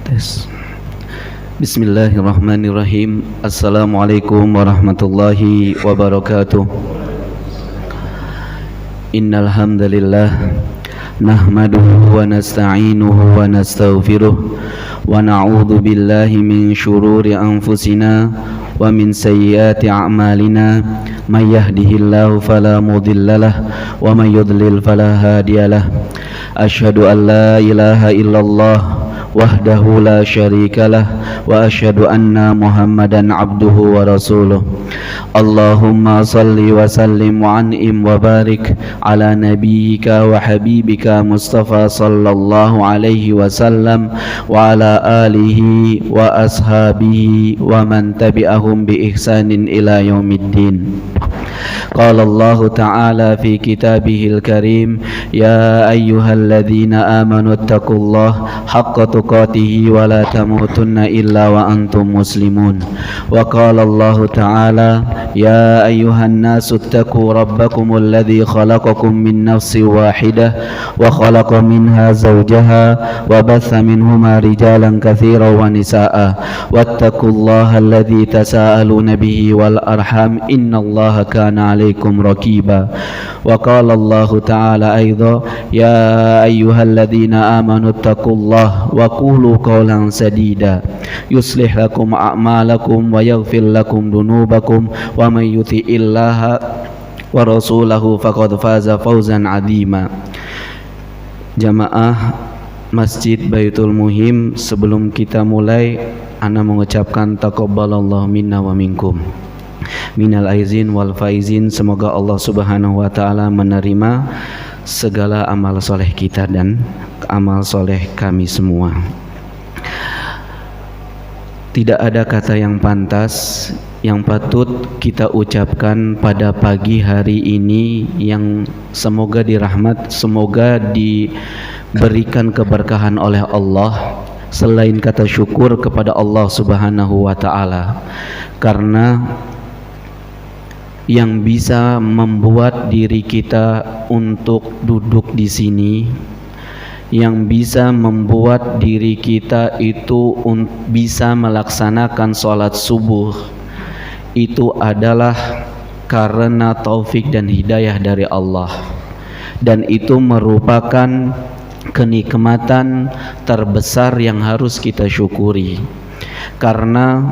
Tes. Bismillahirrahmanirrahim. Assalamualaikum warahmatullahi wabarakatuh. Innal hamdalillah nahmaduhu wa nasta'inuhu wa nastaghfiruh wa na'udzu billahi min shururi anfusina wa min sayyiati a'malina may yahdihillahu fala mudhillalah wa may yudlil fala hadiyalah. Asyhadu an la ilaha illallah wahdahu la syarikalah wa asyhadu anna Muhammadan abduhu wa rasuluh. Allahumma salli wa sallim wa an'im wa barik ala nabiyyika wa habibika Mustafa sallallahu alaihi wasallam wa ala alihi wa ashabihi wa man tabi'ahum bi ihsanin ila yaumiddin. Qala Allah Ta'ala fi kitabihil karim, ya ayyuhalladzina amanu taqullaha haqqa tuqatih wa la tamutunna illa wa antum muslimun. Wa qala Allah Ta'ala, ya ayyuhan nasu taqu rabbakumul ladzi khalaqakum min nafsin wahidah wa khalaqa minha zawjaha wa batha minhuma rijalan katsiran wa nisaa'a wattaqullaha alladzi tasaaluna bihi wal arham innallaha kana 'alaikum raqiba. Wa qala Allah Ta'ala aidan, ya ayyuhalladzina amanu taqullaha wa qulu qawlan sadida yuslih lakum a'malakum wa yaghfir lakum dunubakum wa may yuti'illaha wa rasulahu faqad faza fawzan 'azima. Jamaah Masjid Baitul Muhim, sebelum kita mulai ana mengucapkan taqabbalallahu minna wa minkum minal aizin wal faizin. Semoga Allah Subhanahu wa taala menerima segala amal soleh kita dan amal soleh kami semua. Tidak ada kata yang pantas yang patut kita ucapkan pada pagi hari ini yang semoga dirahmat, semoga diberikan keberkahan oleh Allah, selain kata syukur kepada Allah Subhanahu wa taala. Karena yang bisa membuat diri kita untuk duduk di sini, yang bisa membuat diri kita itu bisa melaksanakan sholat subuh, itu adalah karena taufik dan hidayah dari Allah. Dan itu merupakan kenikmatan terbesar yang harus kita syukuri, karena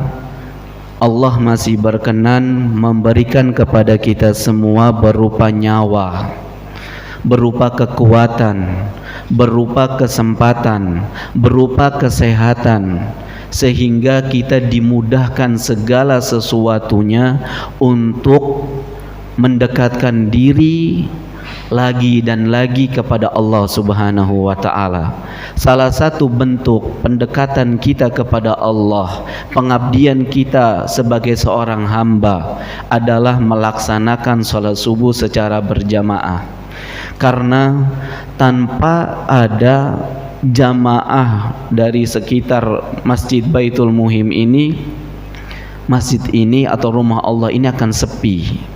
Allah masih berkenan memberikan kepada kita semua berupa nyawa, berupa kekuatan, berupa kesempatan, berupa kesehatan, sehingga kita dimudahkan segala sesuatunya untuk mendekatkan diri lagi dan lagi kepada Allah Subhanahu wa taala. Salah satu bentuk pendekatan kita kepada Allah, pengabdian kita sebagai seorang hamba adalah melaksanakan sholat subuh secara berjamaah. Karena tanpa ada jamaah dari sekitar Masjid Baitul Muhim ini, masjid ini atau rumah Allah ini akan sepi.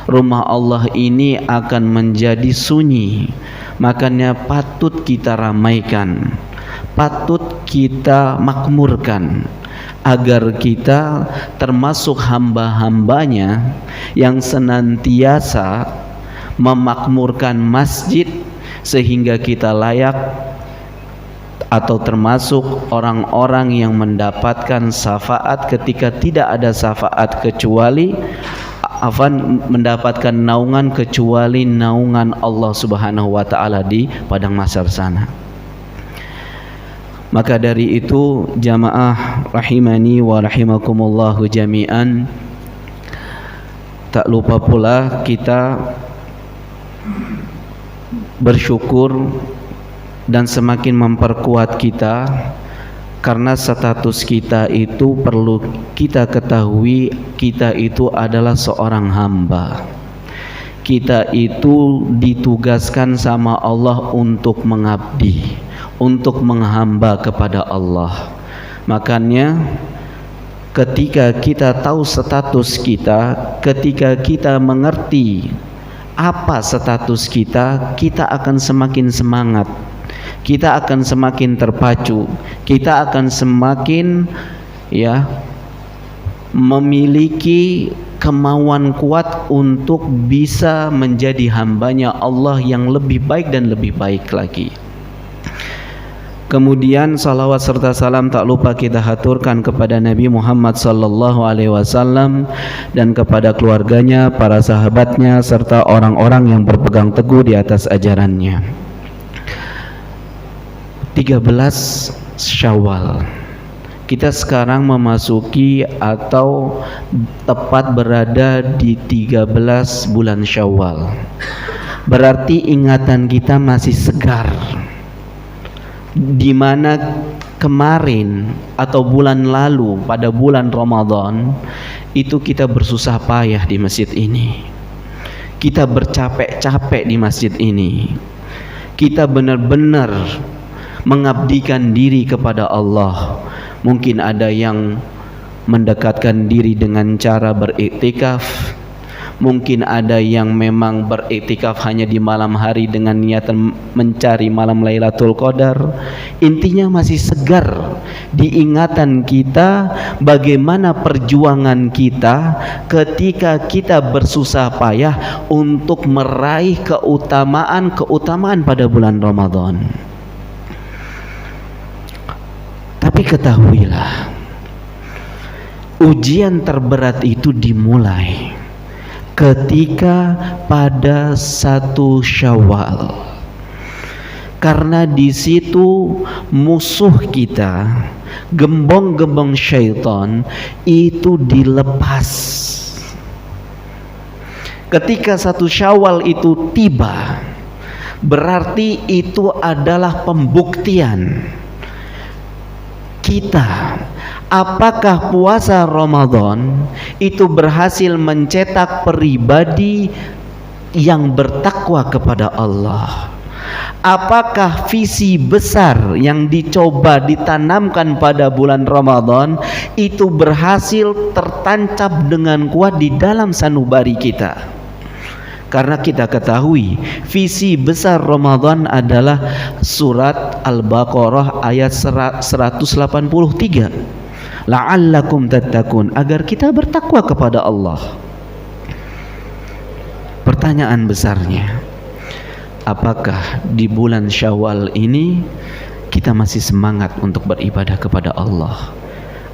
Rumah Allah ini akan menjadi sunyi. Makanya patut kita ramaikan, patut kita makmurkan, agar kita termasuk hamba-hambanya yang senantiasa memakmurkan masjid, sehingga kita layak atau termasuk orang-orang yang mendapatkan syafaat ketika tidak ada syafaat kecuali mendapatkan naungan kecuali naungan Allah Subhanahu wa taala di padang mahsyar sana. Maka dari itu jamaah rahimani wa rahimakumullahu jami'an, tak lupa pula kita bersyukur dan semakin memperkuat kita, karena status kita itu perlu kita ketahui, kita itu adalah seorang hamba. Kita itu ditugaskan sama Allah untuk mengabdi, untuk menghamba kepada Allah. Makanya ketika kita tahu status kita, ketika kita mengerti apa status kita, kita akan semakin semangat kita akan semakin terpacu, kita akan semakin memiliki kemauan kuat untuk bisa menjadi hambanya Allah yang lebih baik dan lebih baik lagi. Kemudian salawat serta salam tak lupa kita haturkan kepada Nabi Muhammad sallallahu alaihi wasallam dan kepada keluarganya, para sahabatnya, serta orang-orang yang berpegang teguh di atas ajarannya. 13 Syawal. Kita sekarang memasuki atau tepat berada di 13 bulan Syawal. Berarti ingatan kita masih segar. Di mana kemarin atau bulan lalu pada bulan Ramadan itu kita bersusah payah di masjid ini, kita bercapek-capek di masjid ini, kita benar-benar mengabdikan diri kepada Allah. Mungkin ada yang mendekatkan diri dengan cara beriktikaf, mungkin ada yang memang beriktikaf hanya di malam hari dengan niatan mencari malam Lailatul Qadar. Intinya masih segar di ingatan kita bagaimana perjuangan kita ketika kita bersusah payah untuk meraih keutamaan pada bulan Ramadan. Tapi ketahuilah, ujian terberat itu dimulai ketika pada 1 Syawal, karena di situ musuh kita, gembong-gembong syaitan itu dilepas. Ketika 1 Syawal itu tiba, berarti itu adalah pembuktian kita, apakah puasa Ramadan itu berhasil mencetak pribadi yang bertakwa kepada Allah? Apakah visi besar yang dicoba ditanamkan pada bulan Ramadan itu berhasil tertancap dengan kuat di dalam sanubari kita? Karena kita ketahui visi besar Ramadan adalah surat Al-Baqarah ayat 183. La'allakum tattaqun, agar kita bertakwa kepada Allah. Pertanyaan besarnya, apakah di bulan Syawal ini kita masih semangat untuk beribadah kepada Allah?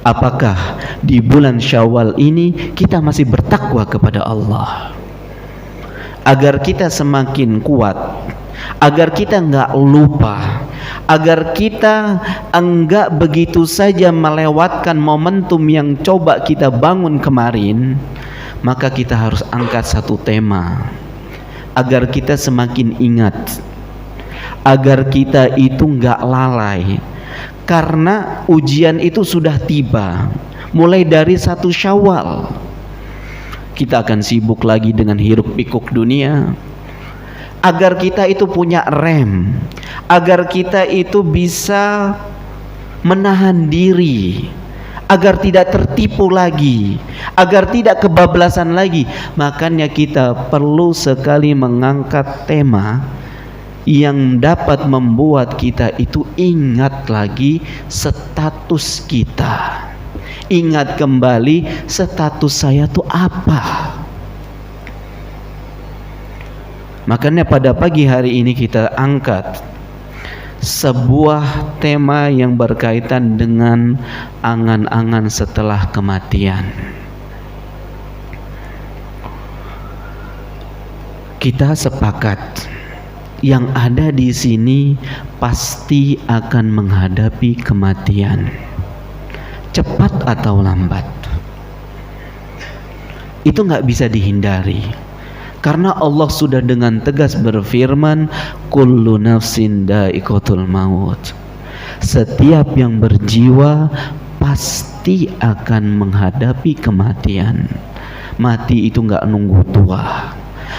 Apakah di bulan Syawal ini kita masih bertakwa kepada Allah? Agar kita semakin kuat, agar kita enggak lupa, agar kita enggak begitu saja melewatkan momentum yang coba kita bangun kemarin, maka kita harus angkat satu tema agar kita semakin ingat, agar kita itu enggak lalai. Karena ujian itu sudah tiba mulai dari 1 Syawal. Kita akan sibuk lagi dengan hiruk pikuk dunia. Agar kita itu punya rem, agar kita itu bisa menahan diri, agar tidak tertipu lagi, agar tidak kebablasan lagi. Makanya kita perlu sekali mengangkat tema yang dapat membuat kita itu ingat lagi status kita. Ingat kembali status saya itu apa. Makanya pada pagi hari ini kita angkat sebuah tema yang berkaitan dengan angan-angan setelah kematian. Kita sepakat yang ada di sini pasti akan menghadapi kematian, cepat atau lambat. Itu nggak bisa dihindari, karena Allah sudah dengan tegas berfirman, kullu nafsin dha'iqatul maut. Setiap yang berjiwa pasti akan menghadapi kematian. Mati itu nggak nunggu tua,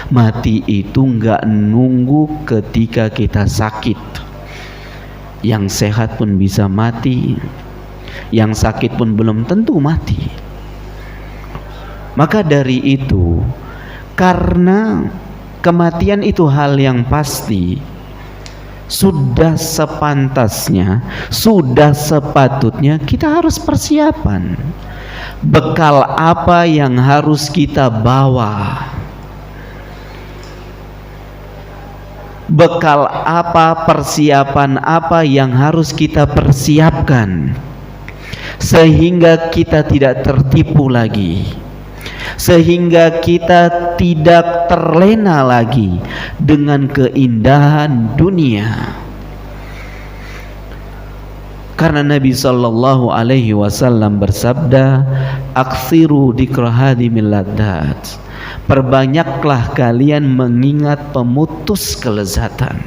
mati itu nggak nunggu ketika kita sakit. Yang sehat pun bisa mati, yang sakit pun belum tentu mati. Maka dari itu, karena kematian itu hal yang pasti, sudah sepantasnya, sudah sepatutnya kita harus persiapan. Bekal apa yang harus kita bawa? Bekal apa, persiapan apa yang harus kita persiapkan sehingga kita tidak tertipu lagi, sehingga kita tidak terlena lagi dengan keindahan dunia. Karena Nabi sallallahu alaihi wasallam bersabda, "Aktsiru dzikra hadimil ladzat." Perbanyaklah kalian mengingat pemutus kelezatan.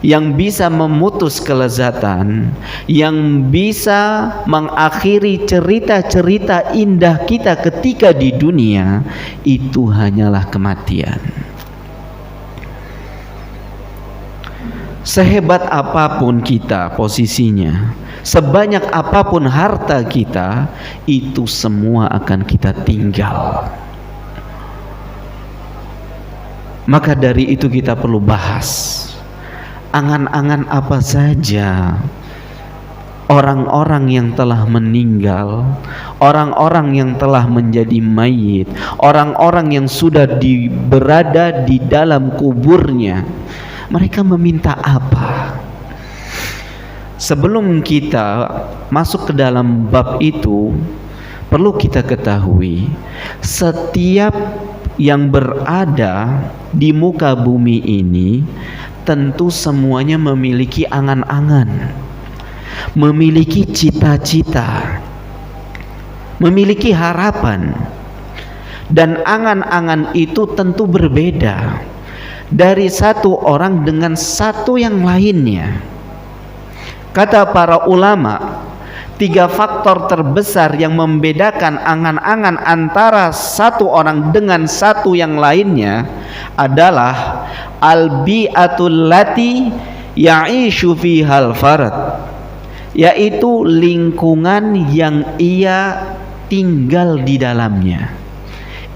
Yang bisa memutus kelezatan, yang bisa mengakhiri cerita-cerita indah kita ketika di dunia, itu hanyalah kematian. Sehebat apapun kita posisinya, sebanyak apapun harta kita, itu semua akan kita tinggal. Maka dari itu kita perlu bahas angan-angan apa saja orang-orang yang telah meninggal, orang-orang yang telah menjadi mayit, orang-orang yang sudah berada di dalam kuburnya. Mereka meminta apa? Sebelum kita masuk ke dalam bab itu, perlu kita ketahui, setiap yang berada di muka bumi ini tentu semuanya memiliki angan-angan, memiliki cita-cita, memiliki harapan, dan angan-angan itu tentu berbeda dari satu orang dengan satu yang lainnya. Kata para ulama, 3 faktor terbesar yang membedakan angan-angan antara satu orang dengan satu yang lainnya adalah al-bi'atul lati ya'ishu fihal farad, yaitu lingkungan yang ia tinggal di dalamnya.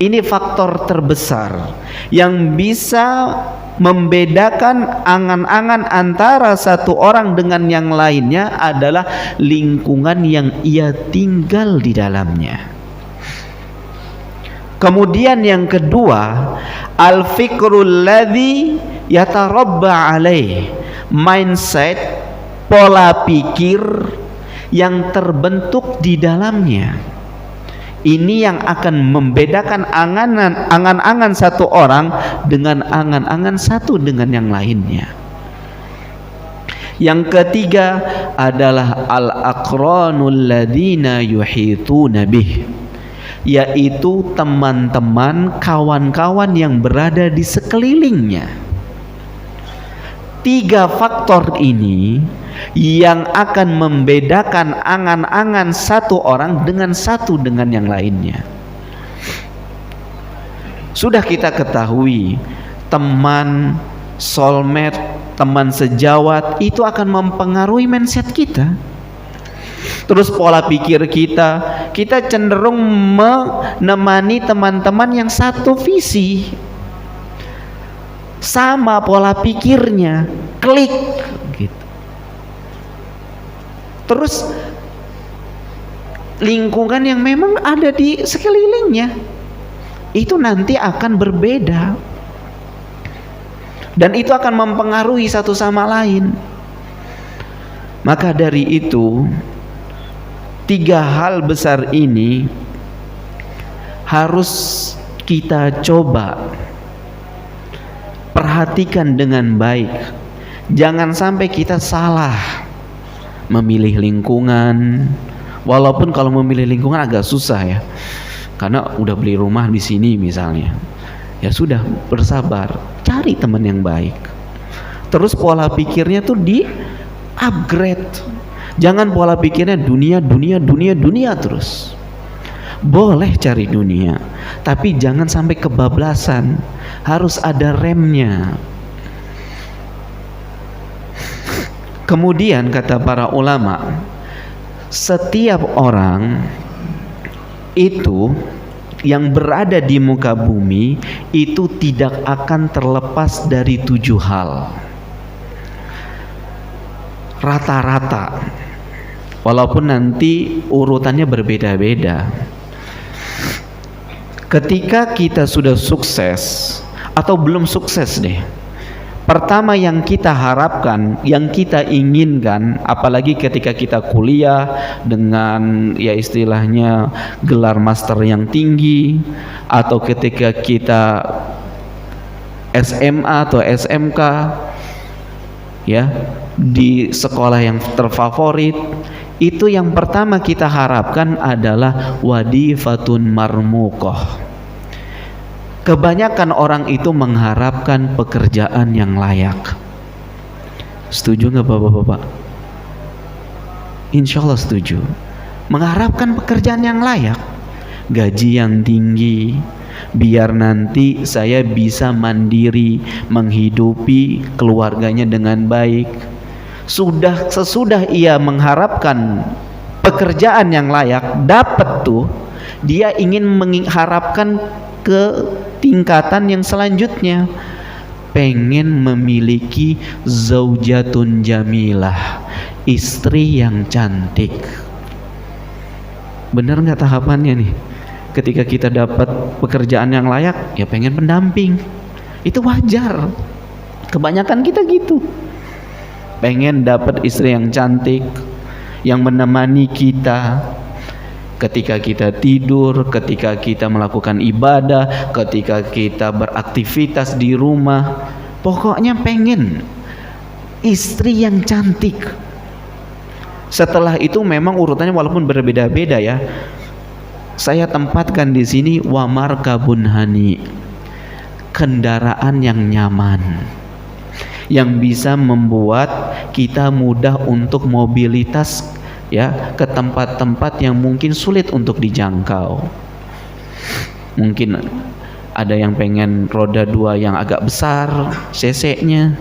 Ini faktor terbesar yang bisa membedakan angan-angan antara satu orang dengan yang lainnya adalah lingkungan yang ia tinggal di dalamnya. Kemudian yang kedua, al-fikrul ladzi yatarabba alaih, mindset, pola pikir yang terbentuk di dalamnya. Ini yang akan membedakan angan-angan satu orang dengan angan-angan satu dengan yang lainnya. Yang ketiga adalah al-aqranul ladzina yuhituna bih, yaitu teman-teman, kawan-kawan yang berada di sekelilingnya. 3 faktor ini yang akan membedakan angan-angan satu orang dengan yang lainnya. Sudah kita ketahui, teman, soulmate, teman sejawat itu akan mempengaruhi mindset kita. Terus pola pikir kita cenderung menemani teman-teman yang satu visi, sama pola pikirnya, klik gitu. Terus lingkungan yang memang ada di sekelilingnya itu nanti akan berbeda, dan itu akan mempengaruhi satu sama lain. Maka dari itu 3 hal besar ini harus kita coba perhatikan dengan baik. Jangan sampai kita salah memilih lingkungan. Walaupun kalau memilih lingkungan agak susah ya, karena udah beli rumah di sini misalnya, ya sudah, bersabar, cari teman yang baik. Terus pola pikirnya tuh di upgrade. Jangan pola pikirnya dunia terus. Boleh cari dunia, tapi jangan sampai kebablasan. Harus ada remnya. Kemudian kata para ulama, setiap orang itu yang berada di muka bumi itu tidak akan terlepas dari 7 hal. rata-rata, walaupun nanti urutannya berbeda-beda. Ketika kita sudah sukses atau belum sukses deh, pertama yang kita harapkan, yang kita inginkan, apalagi ketika kita kuliah dengan ya istilahnya gelar master yang tinggi, atau ketika kita SMA atau SMK ya di sekolah yang terfavorit, itu yang pertama kita harapkan adalah wadifatun marmuqah. Kebanyakan orang itu mengharapkan pekerjaan yang layak. Setuju nggak bapak-bapak? Insya Allah setuju. Mengharapkan pekerjaan yang layak, gaji yang tinggi, biar nanti saya bisa mandiri menghidupi keluarganya dengan baik. Sesudah ia mengharapkan pekerjaan yang layak, dapat tuh, dia ingin mengharapkan ke tingkatan yang selanjutnya, pengen memiliki zaujatun jamilah, istri yang cantik. Bener nggak tahapannya nih? Ketika kita dapat pekerjaan yang layak, ya pengen pendamping. Itu wajar. Kebanyakan kita gitu. Pengen dapat istri yang cantik, yang menemani kita ketika kita tidur, ketika kita melakukan ibadah, ketika kita beraktivitas di rumah. Pokoknya pengen istri yang cantik. Setelah itu memang urutannya walaupun berbeda-beda ya, saya tempatkan di sini wa markabun hani, kendaraan yang nyaman, yang bisa membuat kita mudah untuk mobilitas ya ke tempat-tempat yang mungkin sulit untuk dijangkau. Mungkin ada yang pengen roda 2 yang agak besar cc-nya,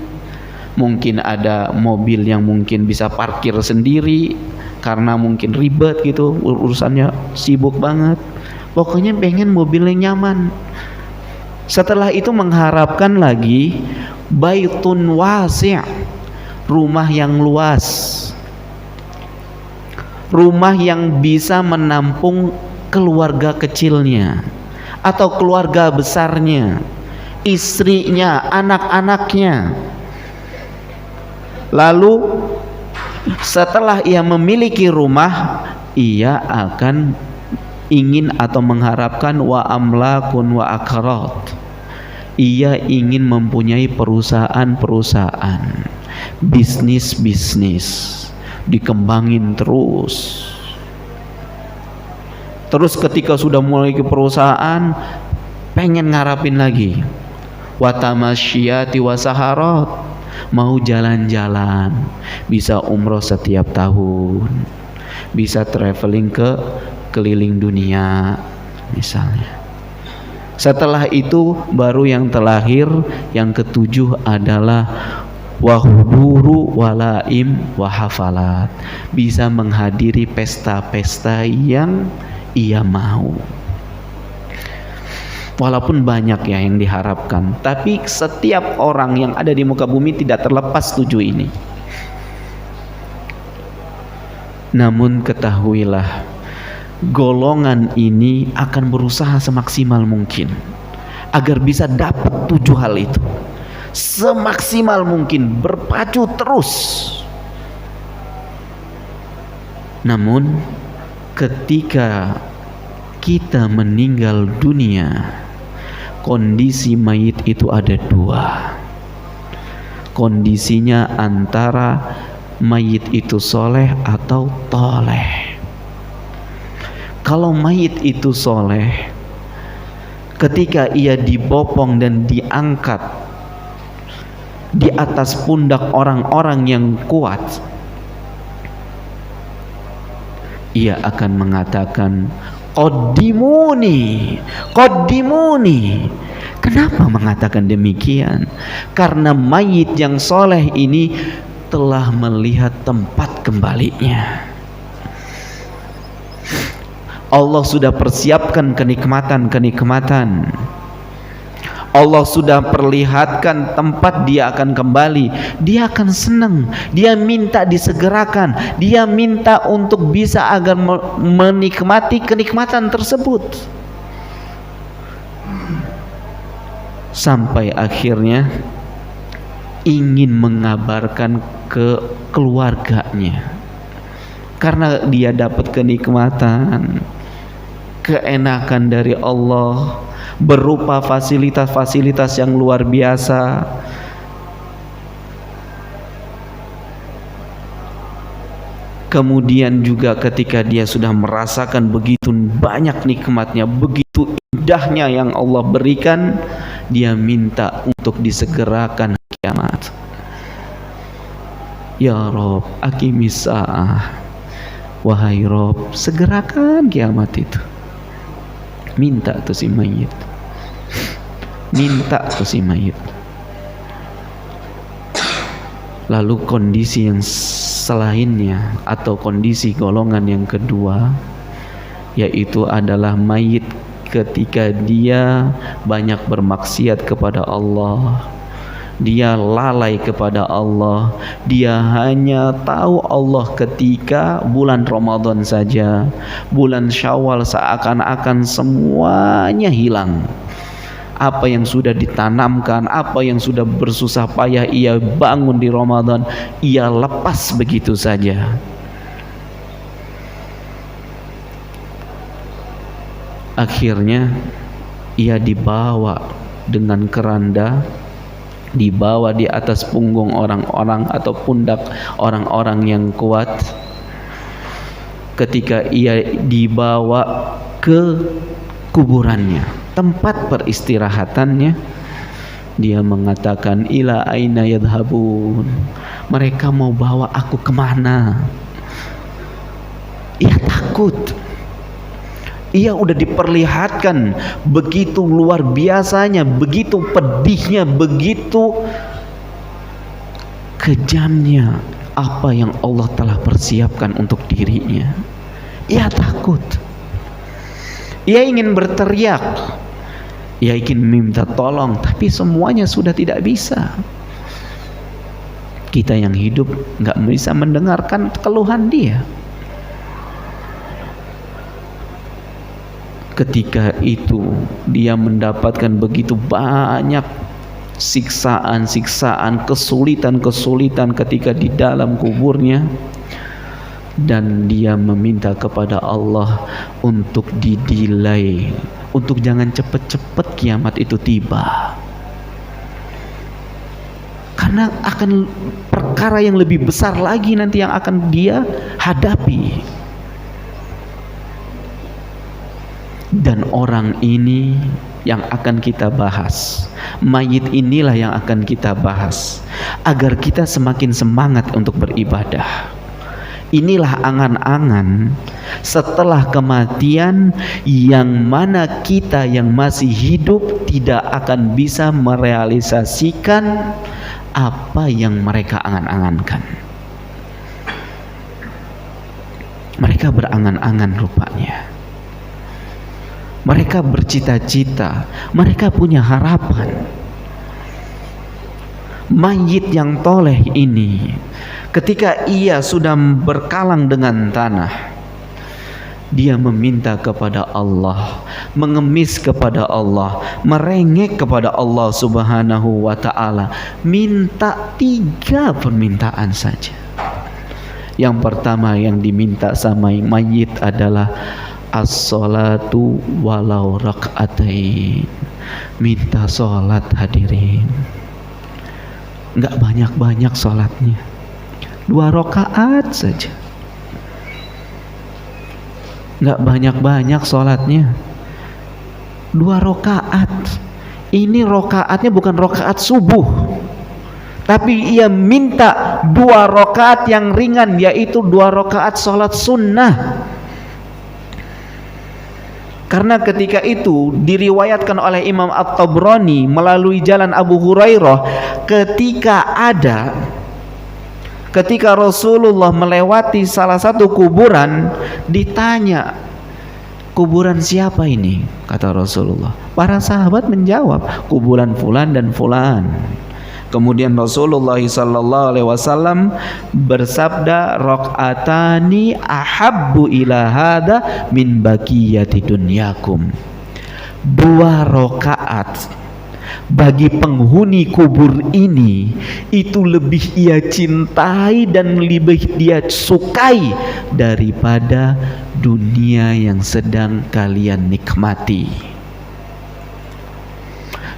mungkin ada mobil yang mungkin bisa parkir sendiri karena mungkin ribet gitu, urusannya sibuk banget. Pokoknya pengen mobil yang nyaman. Setelah itu mengharapkan lagi baitun wasi', rumah yang luas, rumah yang bisa menampung keluarga kecilnya atau keluarga besarnya, istrinya, anak-anaknya. Lalu setelah ia memiliki rumah, ia akan ingin atau mengharapkan wa amlakun wa akarat, ia ingin mempunyai perusahaan-perusahaan, bisnis-bisnis, dikembangin terus. Terus ketika sudah mulai ke perusahaan, pengen ngarapin lagi watamasyiyati wasaharat, mau jalan-jalan, bisa umroh setiap tahun, bisa traveling ke keliling dunia misalnya. Setelah itu baru yang terakhir, yang ketujuh adalah wahuduru walaim wahafalat, bisa menghadiri pesta-pesta yang ia mau. Walaupun banyak ya yang diharapkan, tapi setiap orang yang ada di muka bumi tidak terlepas tujuh ini. Namun ketahuilah, golongan ini akan berusaha semaksimal mungkin agar bisa dapat tujuh hal itu. Semaksimal mungkin berpacu terus. Namun ketika kita meninggal dunia, kondisi mayit itu ada dua. Kondisinya antara mayit itu soleh atau toleh. Kalau mayit itu soleh, ketika ia dibopong dan diangkat di atas pundak orang-orang yang kuat, ia akan mengatakan qaddimuni, qaddimuni. Kenapa mengatakan demikian? Karena mayit yang soleh ini telah melihat tempat kembalinya. Allah sudah persiapkan kenikmatan-kenikmatan. Allah sudah perlihatkan tempat dia akan kembali, dia akan senang, dia minta disegerakan, dia minta untuk bisa agar menikmati kenikmatan tersebut, sampai akhirnya ingin mengabarkan ke keluarganya, karena dia dapat kenikmatan, keenakan dari Allah berupa fasilitas-fasilitas yang luar biasa. Kemudian juga ketika dia sudah merasakan begitu banyak nikmatnya, begitu indahnya yang Allah berikan, dia minta untuk disegerakan kiamat. Ya Rob, aqimis sa'ah. Wahai Rob, segerakan kiamat itu. Minta tuh si mayit, minta tuh si mayit. Lalu kondisi yang selainnya atau kondisi golongan yang kedua, yaitu adalah mayit ketika dia banyak bermaksiat kepada Allah, dia lalai kepada Allah, dia hanya tahu Allah ketika bulan Ramadan saja, bulan Syawal seakan-akan semuanya hilang. Apa yang sudah ditanamkan, apa yang sudah bersusah payah ia bangun di Ramadan, ia lepas begitu saja. Akhirnya ia dibawa dengan keranda, dibawa di atas punggung orang-orang atau pundak orang-orang yang kuat. Ketika ia dibawa ke kuburannya, tempat peristirahatannya, dia mengatakan, ila aina yadhabun, mereka mau bawa aku kemana? Ia takut. Ia udah diperlihatkan begitu luar biasanya, begitu pedihnya, begitu kejamnya apa yang Allah telah persiapkan untuk dirinya. Ia takut. Ia ingin berteriak, ia ingin minta tolong, tapi semuanya sudah tidak bisa. Kita yang hidup nggak bisa mendengarkan keluhan dia. Ketika itu dia mendapatkan begitu banyak siksaan-siksaan, kesulitan-kesulitan ketika di dalam kuburnya, dan dia meminta kepada Allah untuk didelay, untuk jangan cepat-cepat kiamat itu tiba, karena akan perkara yang lebih besar lagi nanti yang akan dia hadapi. Dan orang ini yang akan kita bahas, mayit inilah yang akan kita bahas, agar kita semakin semangat untuk beribadah. Inilah angan-angan setelah kematian, yang mana kita yang masih hidup tidak akan bisa merealisasikan apa yang mereka angan-angankan. Mereka berangan-angan rupanya. Mereka bercita-cita, mereka punya harapan. Mayit yang toleh ini, ketika ia sudah berkalang dengan tanah, dia meminta kepada Allah, mengemis kepada Allah, merengek kepada Allah Subhanahu wa ta'ala, minta 3 permintaan saja. Yang pertama yang diminta sama mayit adalah as-salatu walau rak'atain, minta sholat hadirin. Enggak banyak-banyak sholatnya, 2 rakaat saja. Enggak banyak-banyak sholatnya, 2 rakaat. Ini rakaatnya bukan rakaat subuh, tapi ia minta 2 rakaat yang ringan, yaitu 2 rakaat sholat sunnah. Karena ketika itu diriwayatkan oleh Imam At-Tabrani melalui jalan Abu Hurairah, ketika Rasulullah melewati salah satu kuburan, ditanya, kuburan siapa ini? Kata Rasulullah. Para sahabat menjawab, kuburan fulan dan fulan. Kemudian Rasulullah sallallahu alaihi wasallam bersabda, raq'atani ahabbu ila hada min baqiyati dunyakum. 2 rakaat bagi penghuni kubur ini itu lebih ia cintai dan lebih dia sukai daripada dunia yang sedang kalian nikmati.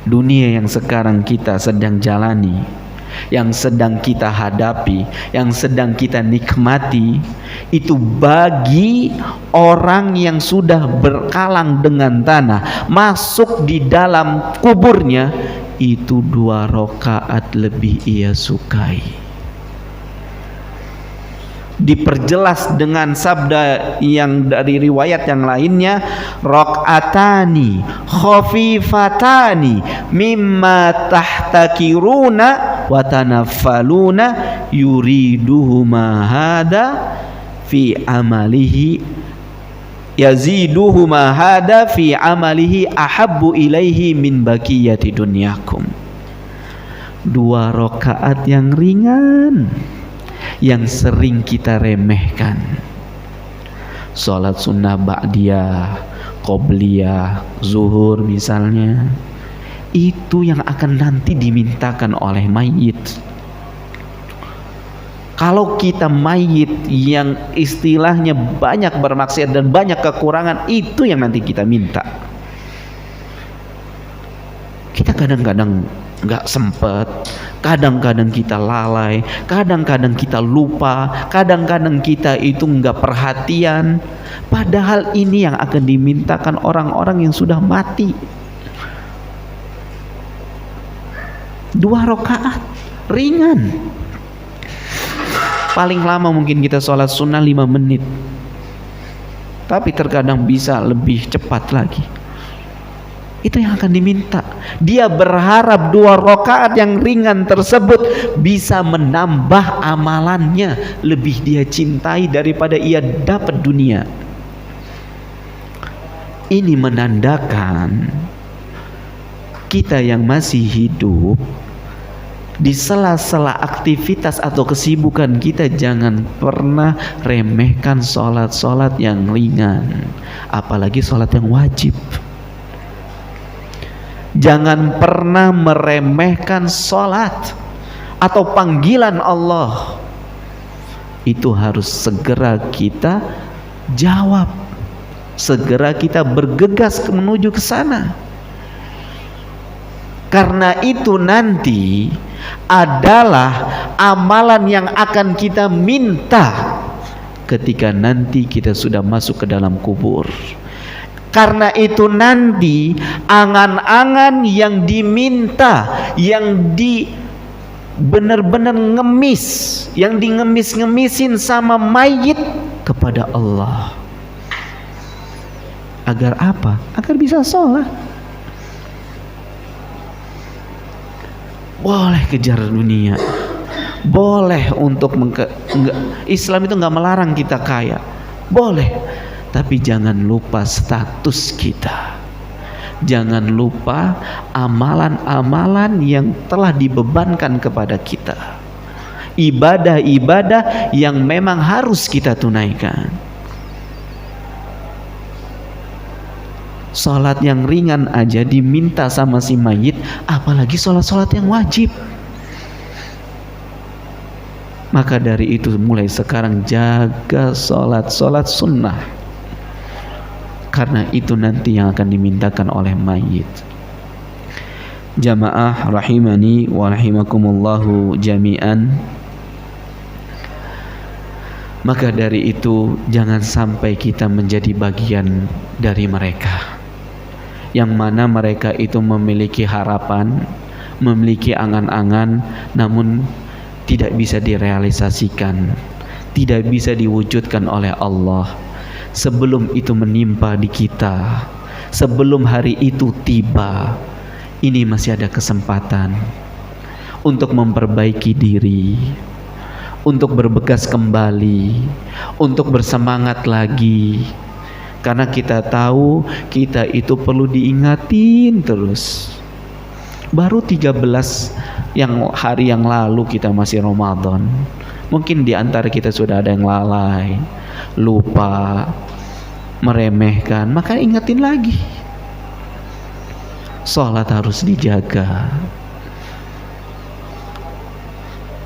Dunia yang sekarang kita sedang jalani, yang sedang kita hadapi, yang sedang kita nikmati, itu bagi orang yang sudah berkalang dengan tanah, masuk di dalam kuburnya, itu 2 rakaat lebih ia sukai. Diperjelas dengan sabda yang dari riwayat yang lainnya, raq'atani khafifatani mimma tahtakiruna wa tanaffaluna yuriduhuma hada fi amalihi yaziduhuma hada fi amalihi ahabbu ilaihi min baqiyati dunyakum. 2 rakaat yang ringan yang sering kita remehkan. Salat sunnah ba'diyah, qobliyah, zuhur misalnya, itu yang akan nanti dimintakan oleh mayit. Kalau kita mayit yang istilahnya banyak bermaksiat dan banyak kekurangan, itu yang nanti kita minta. Kita kadang-kadang nggak sempet, kadang-kadang kita lalai, kadang-kadang kita lupa, kadang-kadang kita itu nggak perhatian. Padahal ini yang akan dimintakan orang-orang yang sudah mati. 2 rakaat ringan. Paling lama mungkin kita sholat sunnah 5 menit, tapi terkadang bisa lebih cepat lagi. Itu yang akan diminta. Dia berharap 2 rakaat yang ringan tersebut bisa menambah amalannya, lebih dia cintai daripada ia dapat dunia. Ini menandakan kita yang masih hidup, di sela-sela aktivitas atau kesibukan kita, jangan pernah remehkan sholat-sholat yang ringan, apalagi sholat yang wajib. Jangan pernah meremehkan sholat atau panggilan Allah. Itu harus segera kita jawab, segera kita bergegas menuju ke sana. Karena itu nanti adalah amalan yang akan kita minta ketika nanti kita sudah masuk ke dalam kubur. Karena itu nanti angan-angan yang diminta, yang benar-benar ngemis, yang di ngemis-ngemisin sama mayit kepada Allah. Agar apa? Agar bisa sholat. Boleh kejar dunia, boleh untuk Islam itu nggak melarang kita kaya, boleh. Tapi jangan lupa status kita. Jangan lupa amalan-amalan yang telah dibebankan kepada kita. Ibadah-ibadah yang memang harus kita tunaikan. Salat yang ringan aja diminta sama si mayit, apalagi salat-salat yang wajib. Maka dari itu mulai sekarang jaga salat-salat sunnah. Karena itu nanti yang akan dimintakan oleh mayit. Jamaah rahimani wa rahimakumullahu jami'an. Maka dari itu jangan sampai kita menjadi bagian dari mereka, yang mana mereka itu memiliki harapan, memiliki angan-angan, namun tidak bisa direalisasikan, tidak bisa diwujudkan oleh Allah. Sebelum itu menimpa di kita, sebelum hari itu tiba, ini masih ada kesempatan untuk memperbaiki diri, untuk berbekas kembali, untuk bersemangat lagi. Karena kita tahu kita itu perlu diingatin terus. Baru 13 hari yang lalu kita masih Ramadan. Mungkin di antara kita sudah ada yang lalai, lupa, meremehkan. Maka ingatin lagi. Sholat harus dijaga.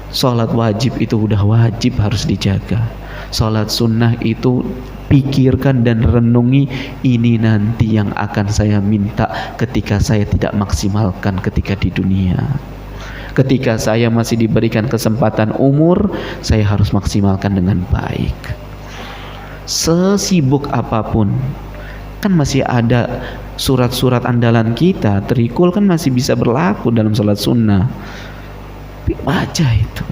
Sholat wajib itu udah wajib, harus dijaga. Sholat sunnah itu pikirkan dan renungi, ini nanti yang akan saya minta ketika saya tidak maksimalkan ketika di dunia. Ketika saya masih diberikan kesempatan umur, saya harus maksimalkan dengan baik. Sesibuk apapun, kan masih ada surat-surat andalan kita. Trikul kan masih bisa berlaku dalam sholat sunnah. Baca itu,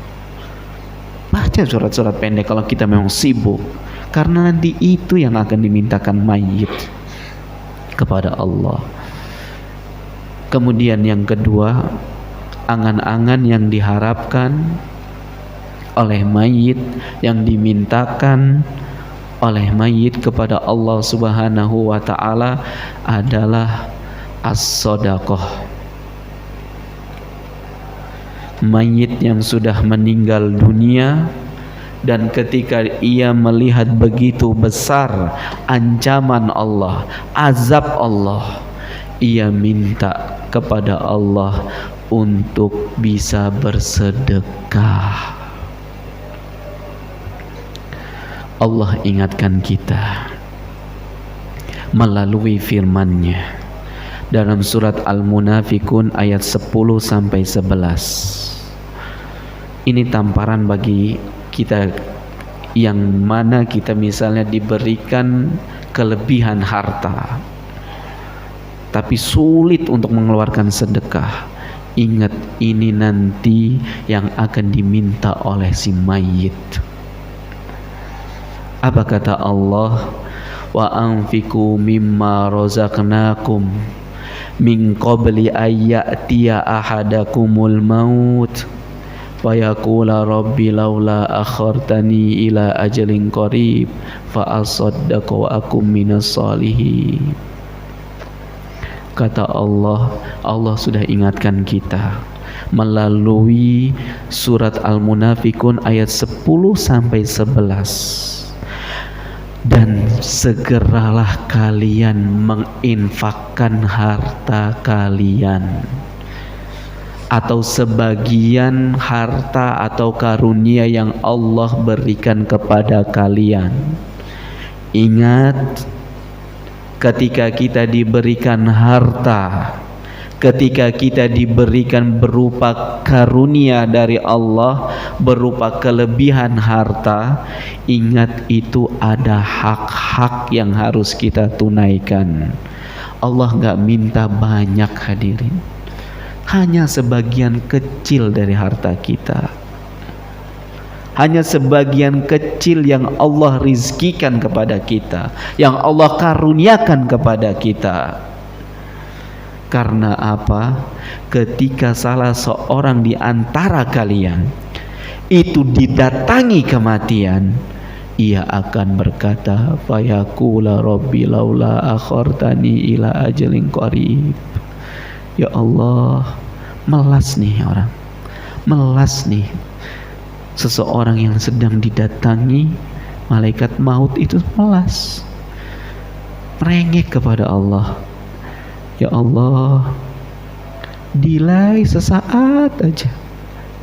baca surat-surat pendek kalau kita memang sibuk, karena nanti itu yang akan dimintakan mayit kepada Allah. Kemudian yang kedua, angan-angan yang diharapkan oleh mayit, yang dimintakan oleh mayit kepada Allah Subhanahu wa ta'ala adalah as-shadaqah. Mayit yang sudah meninggal dunia, dan ketika ia melihat begitu besar ancaman Allah, azab Allah, ia minta kepada Allah untuk bisa bersedekah. Allah ingatkan kita melalui firman-Nya dalam surat Al-Munafikun ayat 10 sampai 11. Ini tamparan bagi kita yang mana kita misalnya diberikan kelebihan harta, tapi sulit untuk mengeluarkan sedekah. Ingat, ini nanti yang akan diminta oleh si mayit. Apa kata Allah? Wa anfiqu mimma razaqnakum min qabli ayyatiya ahadakumul maut fa yaqula rabbi laula akhartani ila ajalin qarib fa asaddaq wa akum minas solihin. Kata Allah, Allah sudah ingatkan kita melalui surat Al-Munafikun ayat 10 sampai 11. Dan segeralah kalian menginfakkan harta kalian, atau sebagian harta atau karunia yang Allah berikan kepada kalian. Ingat, ketika kita diberikan harta, ketika kita diberikan berupa karunia dari Allah, berupa kelebihan harta, ingat itu ada hak-hak yang harus kita tunaikan. Allah gak minta banyak, hadirin, hanya sebagian kecil dari harta kita, hanya sebagian kecil yang Allah rizkikan kepada kita, yang Allah karuniakan kepada kita. Karena apa? Ketika salah seorang di antara kalian itu didatangi kematian, ia akan berkata, fayaqula rabbi laula akhartani ila ajalin qarib. Ya Allah, melas nih orang, melas nih seseorang yang sedang didatangi malaikat maut itu, melas, merengek kepada Allah. Ya Allah, delay sesaat aja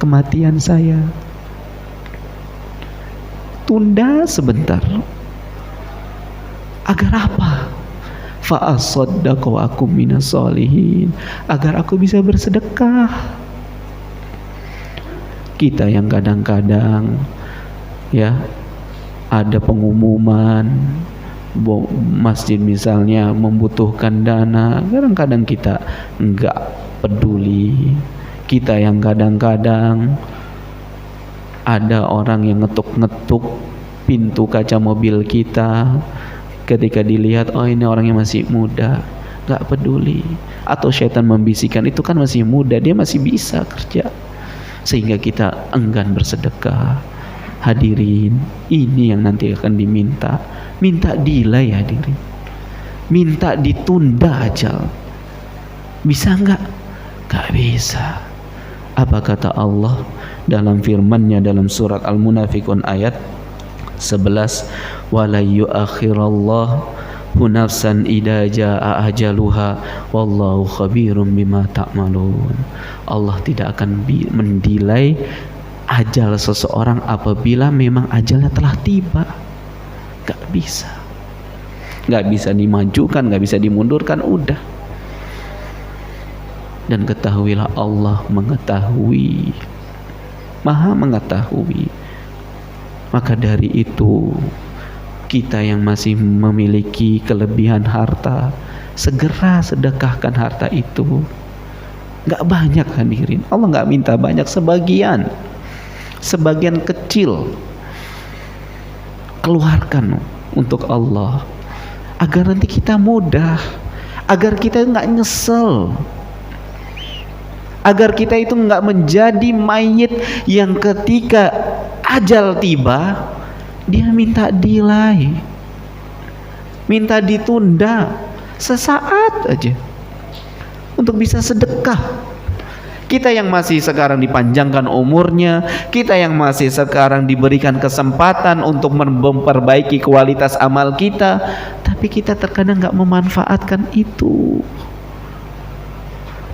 kematian saya, tunda sebentar. Agar apa? Fa asaddaq wa akum minas solihin, agar aku bisa bersedekah. Kita yang kadang-kadang ya ada pengumuman masjid misalnya membutuhkan dana, kadang-kadang kita enggak peduli. Kita yang kadang-kadang ada orang yang ngetuk-ngetuk pintu kaca mobil kita, ketika dilihat, oh ini orangnya masih muda, enggak peduli. Atau syaitan membisikkan, itu kan masih muda, dia masih bisa kerja, sehingga kita enggan bersedekah. Hadirin, ini yang nanti akan diminta. Minta delay, hadirin. minta ditunda ajal. Bisa enggak? Enggak bisa. Apa kata Allah dalam firman-Nya dalam surat Al-Munafiqun ayat 11, wala yu'akhirallahu nafsan idza jaa ajaluha wallahu khabirum bima ta'malun. Allah tidak akan mendelay ajal seseorang apabila memang ajalnya telah tiba. Gak bisa, gak bisa dimajukan, gak bisa dimundurkan, udah. Dan ketahuilah Allah mengetahui, Maha mengetahui. Maka dari itu kita yang masih memiliki kelebihan harta, segera sedekahkan harta itu. Gak banyak hadirin, Allah gak minta banyak, sebagian kecil keluarkan untuk Allah, agar nanti kita mudah, agar kita gak nyesel, agar kita itu gak menjadi mayit yang ketika ajal tiba dia minta delay, minta ditunda sesaat aja untuk bisa sedekah. Kita yang masih sekarang dipanjangkan umurnya, kita yang masih sekarang diberikan kesempatan untuk memperbaiki kualitas amal kita, tapi kita terkadang gak memanfaatkan itu.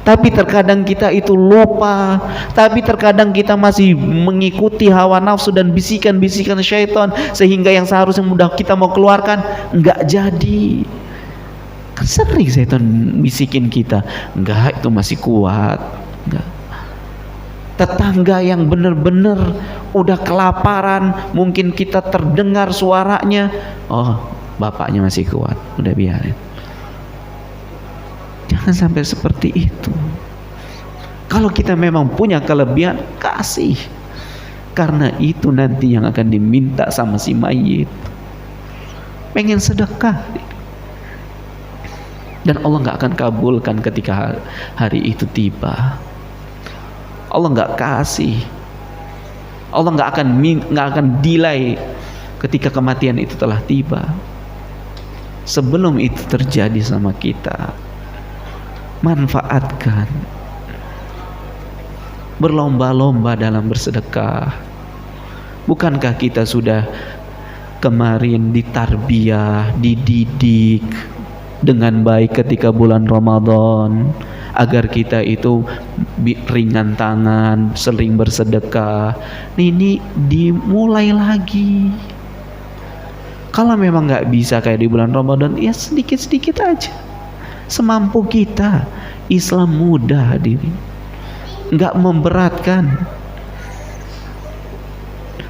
Tapi terkadang kita itu lupa, tapi terkadang kita masih mengikuti hawa nafsu dan bisikan-bisikan syaitan, sehingga yang seharusnya mudah kita mau keluarkan enggak jadi. Kan sering syaitan bisikin kita, enggak, itu masih kuat, enggak. Tetangga yang benar-benar udah kelaparan, mungkin kita terdengar suaranya, oh bapaknya masih kuat, udah biarin. Jangan sampai seperti itu. Kalau kita memang punya kelebihan, kasih. Karena itu nanti yang akan diminta sama si mayit. Pengen sedekah, dan Allah gak akan kabulkan ketika hari itu tiba. Allah gak kasih, Allah gak akan delay ketika kematian itu telah tiba. Sebelum itu terjadi sama kita, manfaatkan, berlomba-lomba dalam bersedekah. Bukankah kita sudah kemarin ditarbiyah, dididik dengan baik ketika bulan Ramadan, agar kita itu ringan tangan, sering bersedekah. Ini dimulai lagi. Kalau memang nggak bisa kayak di bulan Ramadan, ya sedikit-sedikit aja, semampu kita. Islam mudah hadirin, nggak memberatkan.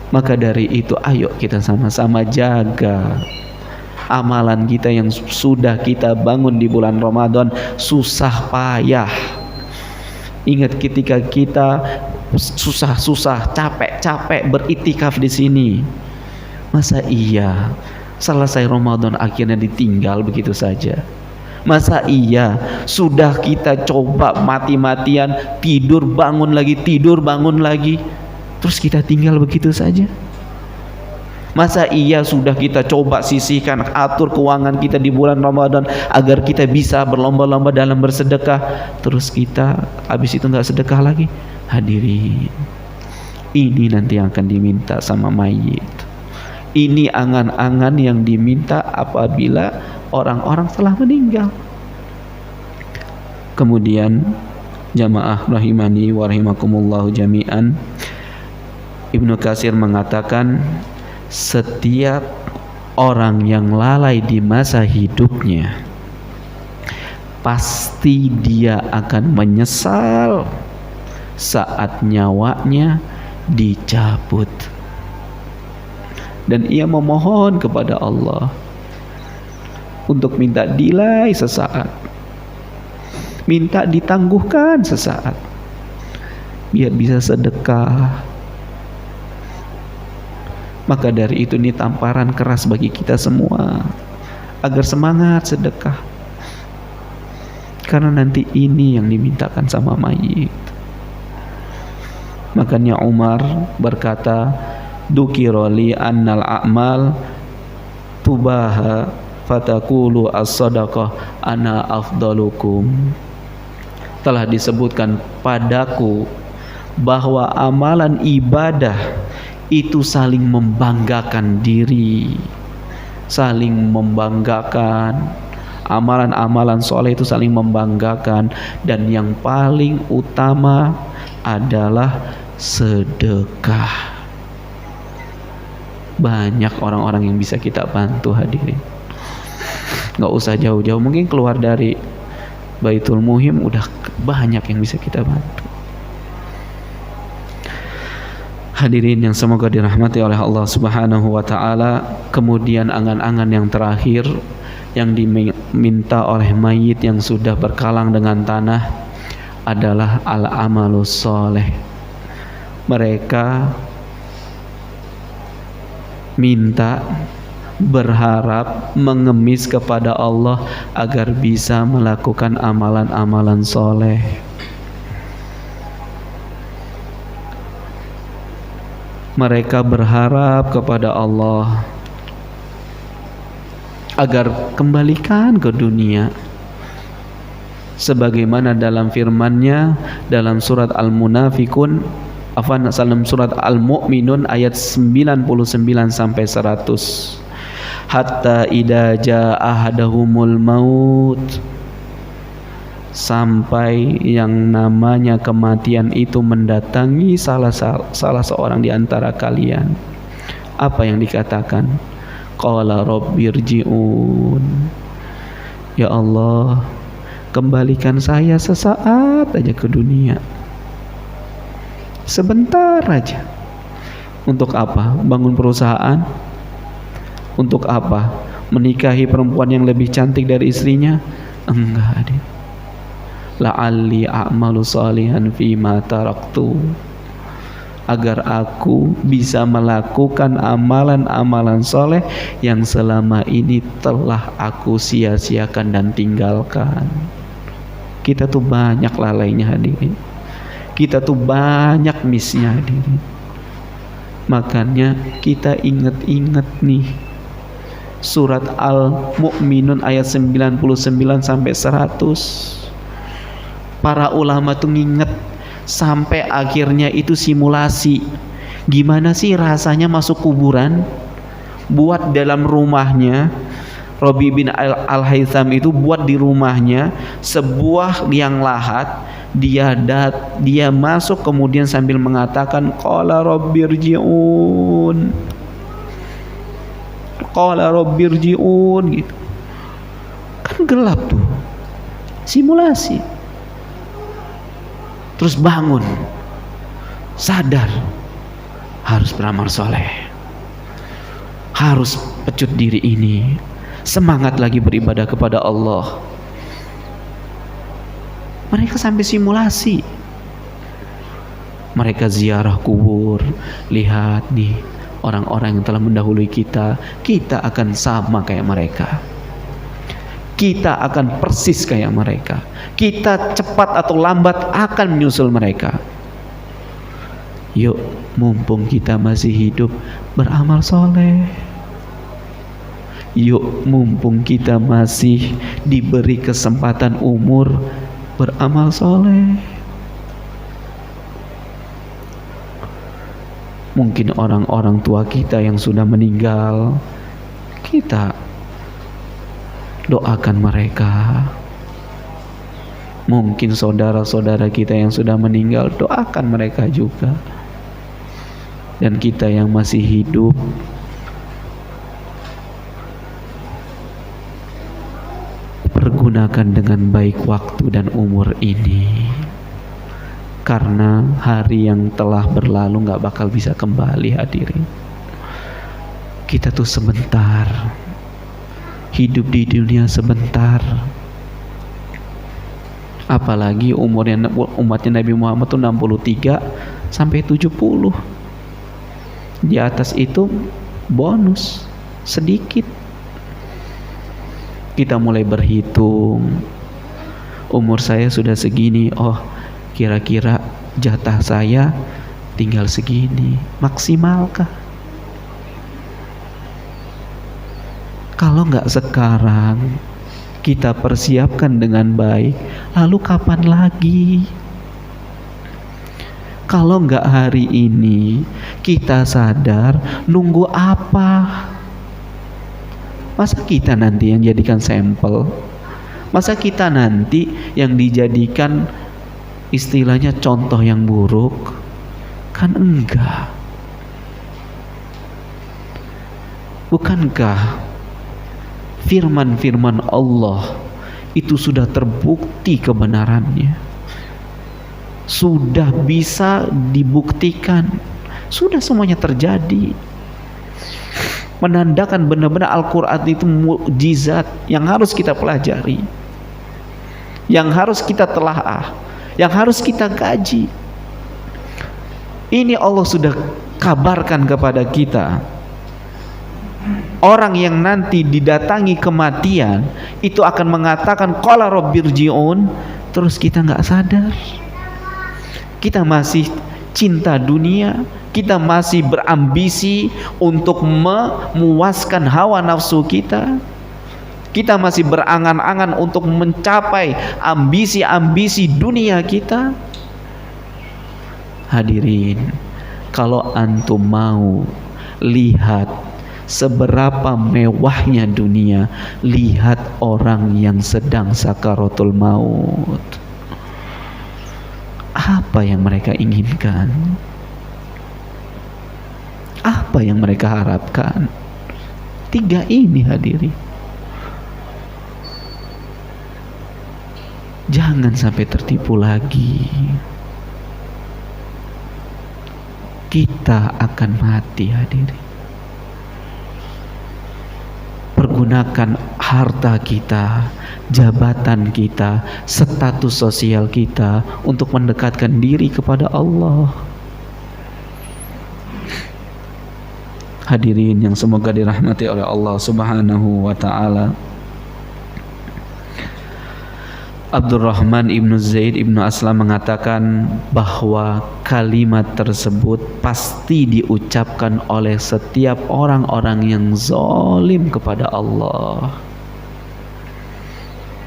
Maka dari itu ayo kita sama-sama jaga amalan kita yang sudah kita bangun di bulan Ramadan, susah payah. Ingat ketika kita susah-susah, capek-capek beriktikaf di sini, masa iya selesai Ramadan akhirnya ditinggal begitu saja? Masa iya sudah kita coba mati-matian, tidur bangun lagi, terus kita tinggal begitu saja? Masa iya sudah kita coba sisihkan, atur keuangan kita di bulan Ramadan agar kita bisa berlomba-lomba dalam bersedekah, terus kita habis itu nggak sedekah lagi? Hadirin, ini nanti yang akan diminta sama mayit. Ini angan-angan yang diminta apabila orang-orang telah meninggal. Kemudian jamaah rahimani wa rahimakumullahu jami'an, Ibnu Katsir mengatakan, setiap orang yang lalai di masa hidupnya, pasti dia akan menyesal saat nyawanya dicabut. Dan ia memohon kepada Allah untuk minta delay sesaat, minta ditangguhkan sesaat, biar bisa sedekah. Maka dari itu ini tamparan keras bagi kita semua agar semangat sedekah, karena nanti ini yang dimintakan sama mayit. Makanya Umar berkata, dukiroli annal a'mal tubaha fataqulu as-sadaqah ana afdalukum. Telah disebutkan padaku bahwa amalan ibadah itu saling membanggakan diri, saling membanggakan. Amalan-amalan soleh itu saling membanggakan, dan yang paling utama adalah sedekah. Banyak orang-orang yang bisa kita bantu hadirin. Gak usah jauh-jauh, mungkin keluar dari Baitul Muhim udah banyak yang bisa kita bantu. Hadirin yang semoga dirahmati oleh Allah Subhanahu wa taala. Kemudian angan-angan yang terakhir yang diminta oleh mayit yang sudah berkalang dengan tanah adalah al-amalus soleh. Mereka minta, berharap, mengemis kepada Allah agar bisa melakukan amalan-amalan soleh. Mereka berharap kepada Allah agar kembalikan ke dunia, sebagaimana dalam firman-Nya dalam surat Al-Munafikun, dalam surat Al-Mu'minun ayat 99 sampai 100. Hatta idza jaa ahadahumul maut, sampai yang namanya kematian itu mendatangi salah seorang di antara kalian. Apa yang dikatakan? Qala rabbirji'un. Ya Allah, kembalikan saya sesaat aja ke dunia, sebentar aja. Untuk apa? Bangun perusahaan? Untuk apa? Menikahi perempuan yang lebih cantik dari istrinya? Enggak, adik. La'alli a'malu salihan fima taraktu, agar aku bisa melakukan amalan-amalan soleh yang selama ini telah aku sia-siakan dan tinggalkan. Kita tuh banyak lalainya hadirin, kita tuh banyak missnya hadirin. Makanya kita ingat-ingat nih surat Al-Mu'minun ayat 99 sampai 100. Para ulama tuh nginget sampai akhirnya itu simulasi. Gimana sih rasanya masuk kuburan? Buat dalam rumahnya, Robi bin Al-Haytham itu buat di rumahnya sebuah liang lahat. Dia masuk kemudian sambil mengatakan qala rabbirji'un, qala rabbirji'un gitu. Kan gelap tuh. Simulasi. Terus bangun, sadar harus beramal soleh, harus pecut diri ini, semangat lagi beribadah kepada Allah. Mereka sampai simulasi. Mereka ziarah kubur, lihat nih orang-orang yang telah mendahului kita, kita akan sama kayak mereka. Kita akan persis kayak mereka. Kita cepat atau lambat akan menyusul mereka. Yuk, mumpung kita masih hidup, beramal soleh. Yuk, mumpung kita masih diberi kesempatan umur, beramal soleh. Mungkin orang-orang tua kita yang sudah meninggal, kita doakan mereka. Mungkin saudara-saudara kita yang sudah meninggal, doakan mereka juga. Dan kita yang masih hidup, pergunakan dengan baik waktu dan umur ini, karena hari yang telah berlalu gak bakal bisa kembali hadirin. Kita tuh sebentar, hidup di dunia sebentar. Apalagi umatnya Nabi Muhammad tuh 63 sampai 70. Di atas itu bonus sedikit. Kita mulai berhitung, umur saya sudah segini, oh kira-kira jatah saya tinggal segini, maksimalkah? Kalau nggak sekarang kita persiapkan dengan baik, lalu kapan lagi? Kalau nggak hari ini kita sadar, nunggu apa? Masa kita nanti yang jadikan sampel? Masa kita nanti yang dijadikan istilahnya contoh yang buruk? Kan enggak. Bukankah firman-firman Allah itu sudah terbukti kebenarannya, sudah bisa dibuktikan, sudah semuanya terjadi, menandakan benar-benar Al-Quran itu mukjizat yang harus kita pelajari, yang harus kita telaah, yang harus kita kaji. Ini Allah sudah kabarkan kepada kita. Orang yang nanti didatangi kematian itu akan mengatakan qala rabbirji'un, terus kita nggak sadar. Kita masih cinta dunia, kita masih berambisi untuk memuaskan hawa nafsu kita. Kita masih berangan-angan untuk mencapai ambisi-ambisi dunia kita. Hadirin, kalau antum mau lihat seberapa mewahnya dunia, lihat orang yang sedang sakaratul maut. Apa yang mereka inginkan? Apa yang mereka harapkan? 3 ini hadirin. Jangan sampai tertipu lagi. Kita akan mati hadirin. Pergunakan harta kita, jabatan kita, status sosial kita untuk mendekatkan diri kepada Allah. Hadirin yang semoga dirahmati oleh Allah Subhanahu wa ta'ala. Abdurrahman ibnu Zaid ibnu Aslam mengatakan bahwa kalimat tersebut pasti diucapkan oleh setiap orang-orang yang zalim kepada Allah.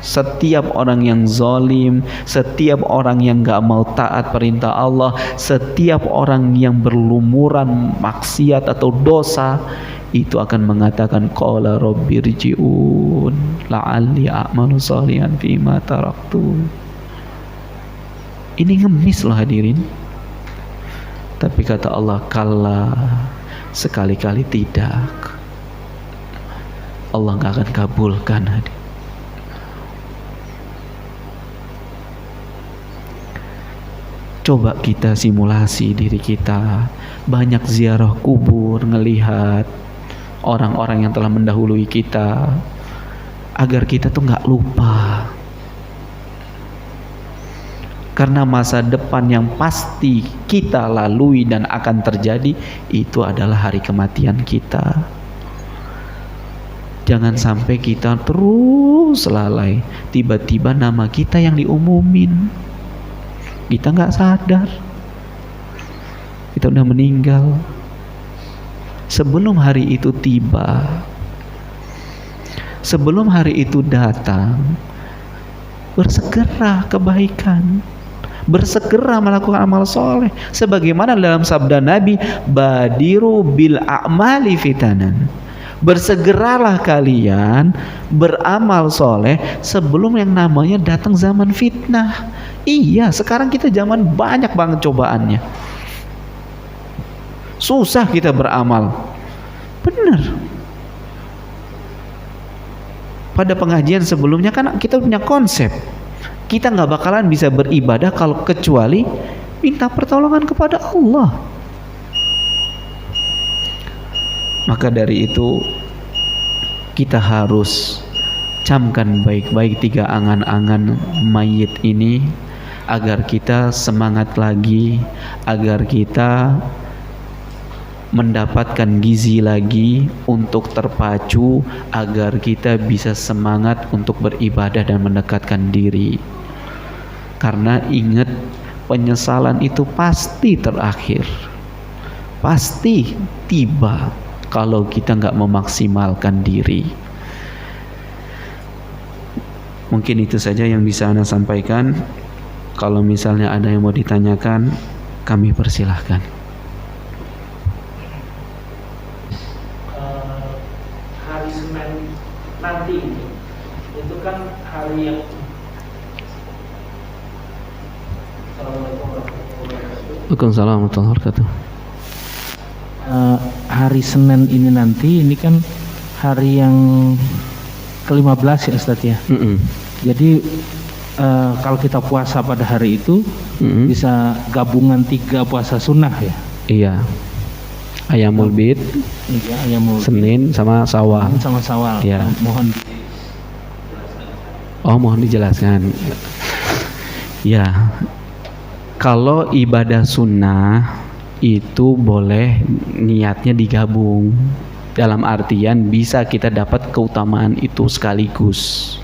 Setiap orang yang zalim, setiap orang yang gak mau taat perintah Allah, setiap orang yang berlumuran maksiat atau dosa, itu akan mengatakan qala rabbirji'un la'alli a'malu shalihan fima taraktu. Ini ngemis loh hadirin. Tapi kata Allah, kalla, sekali-kali tidak. Allah gak akan kabulkan hadirin. Coba kita simulasi diri kita, banyak ziarah kubur, ngelihat orang-orang yang telah mendahului kita, agar kita tuh nggak lupa. Karena masa depan yang pasti kita lalui dan akan terjadi itu adalah hari kematian kita. Jangan sampai kita terus lalai, tiba-tiba nama kita yang diumumin, kita nggak sadar kita udah meninggal. Sebelum hari itu tiba, sebelum hari itu datang, bersegera kebaikan, bersegera melakukan amal soleh, sebagaimana dalam sabda Nabi, badiru bil a'mali fitanan, bersegeralah kalian beramal soleh sebelum yang namanya datang zaman fitnah. Iya, sekarang kita zaman banyak banget cobaannya, susah kita beramal. Benar. Pada pengajian sebelumnya kan kita punya konsep, kita nggak bakalan bisa beribadah kalau kecuali minta pertolongan kepada Allah. Maka dari itu kita harus camkan baik-baik 3 angan-angan mayit ini, agar kita semangat lagi, agar kita mendapatkan gizi lagi untuk terpacu, agar kita bisa semangat untuk beribadah dan mendekatkan diri. Karena ingat, penyesalan itu pasti terakhir, pasti tiba kalau kita nggak memaksimalkan diri. Mungkin itu saja yang bisa Ana sampaikan. Kalau misalnya ada yang mau ditanyakan, kami persilahkan. Hari Senin nanti itu kan hari yang Waalaikumsalam warahmatullahi wabarakatuh. Hari Senin ini nanti, ini kan hari yang ke-15 ya Ustadz ya. Jadi kalau kita puasa pada hari itu bisa gabungan 3 puasa sunnah ya. Iya. Ayamul Bid, Iya, Ayamul Bid, Senin sama Syawal. sama Syawal. Ya. Mohon dijelaskan. Ya. Kalau ibadah sunnah itu boleh niatnya digabung. Dalam artian bisa kita dapat keutamaan itu sekaligus.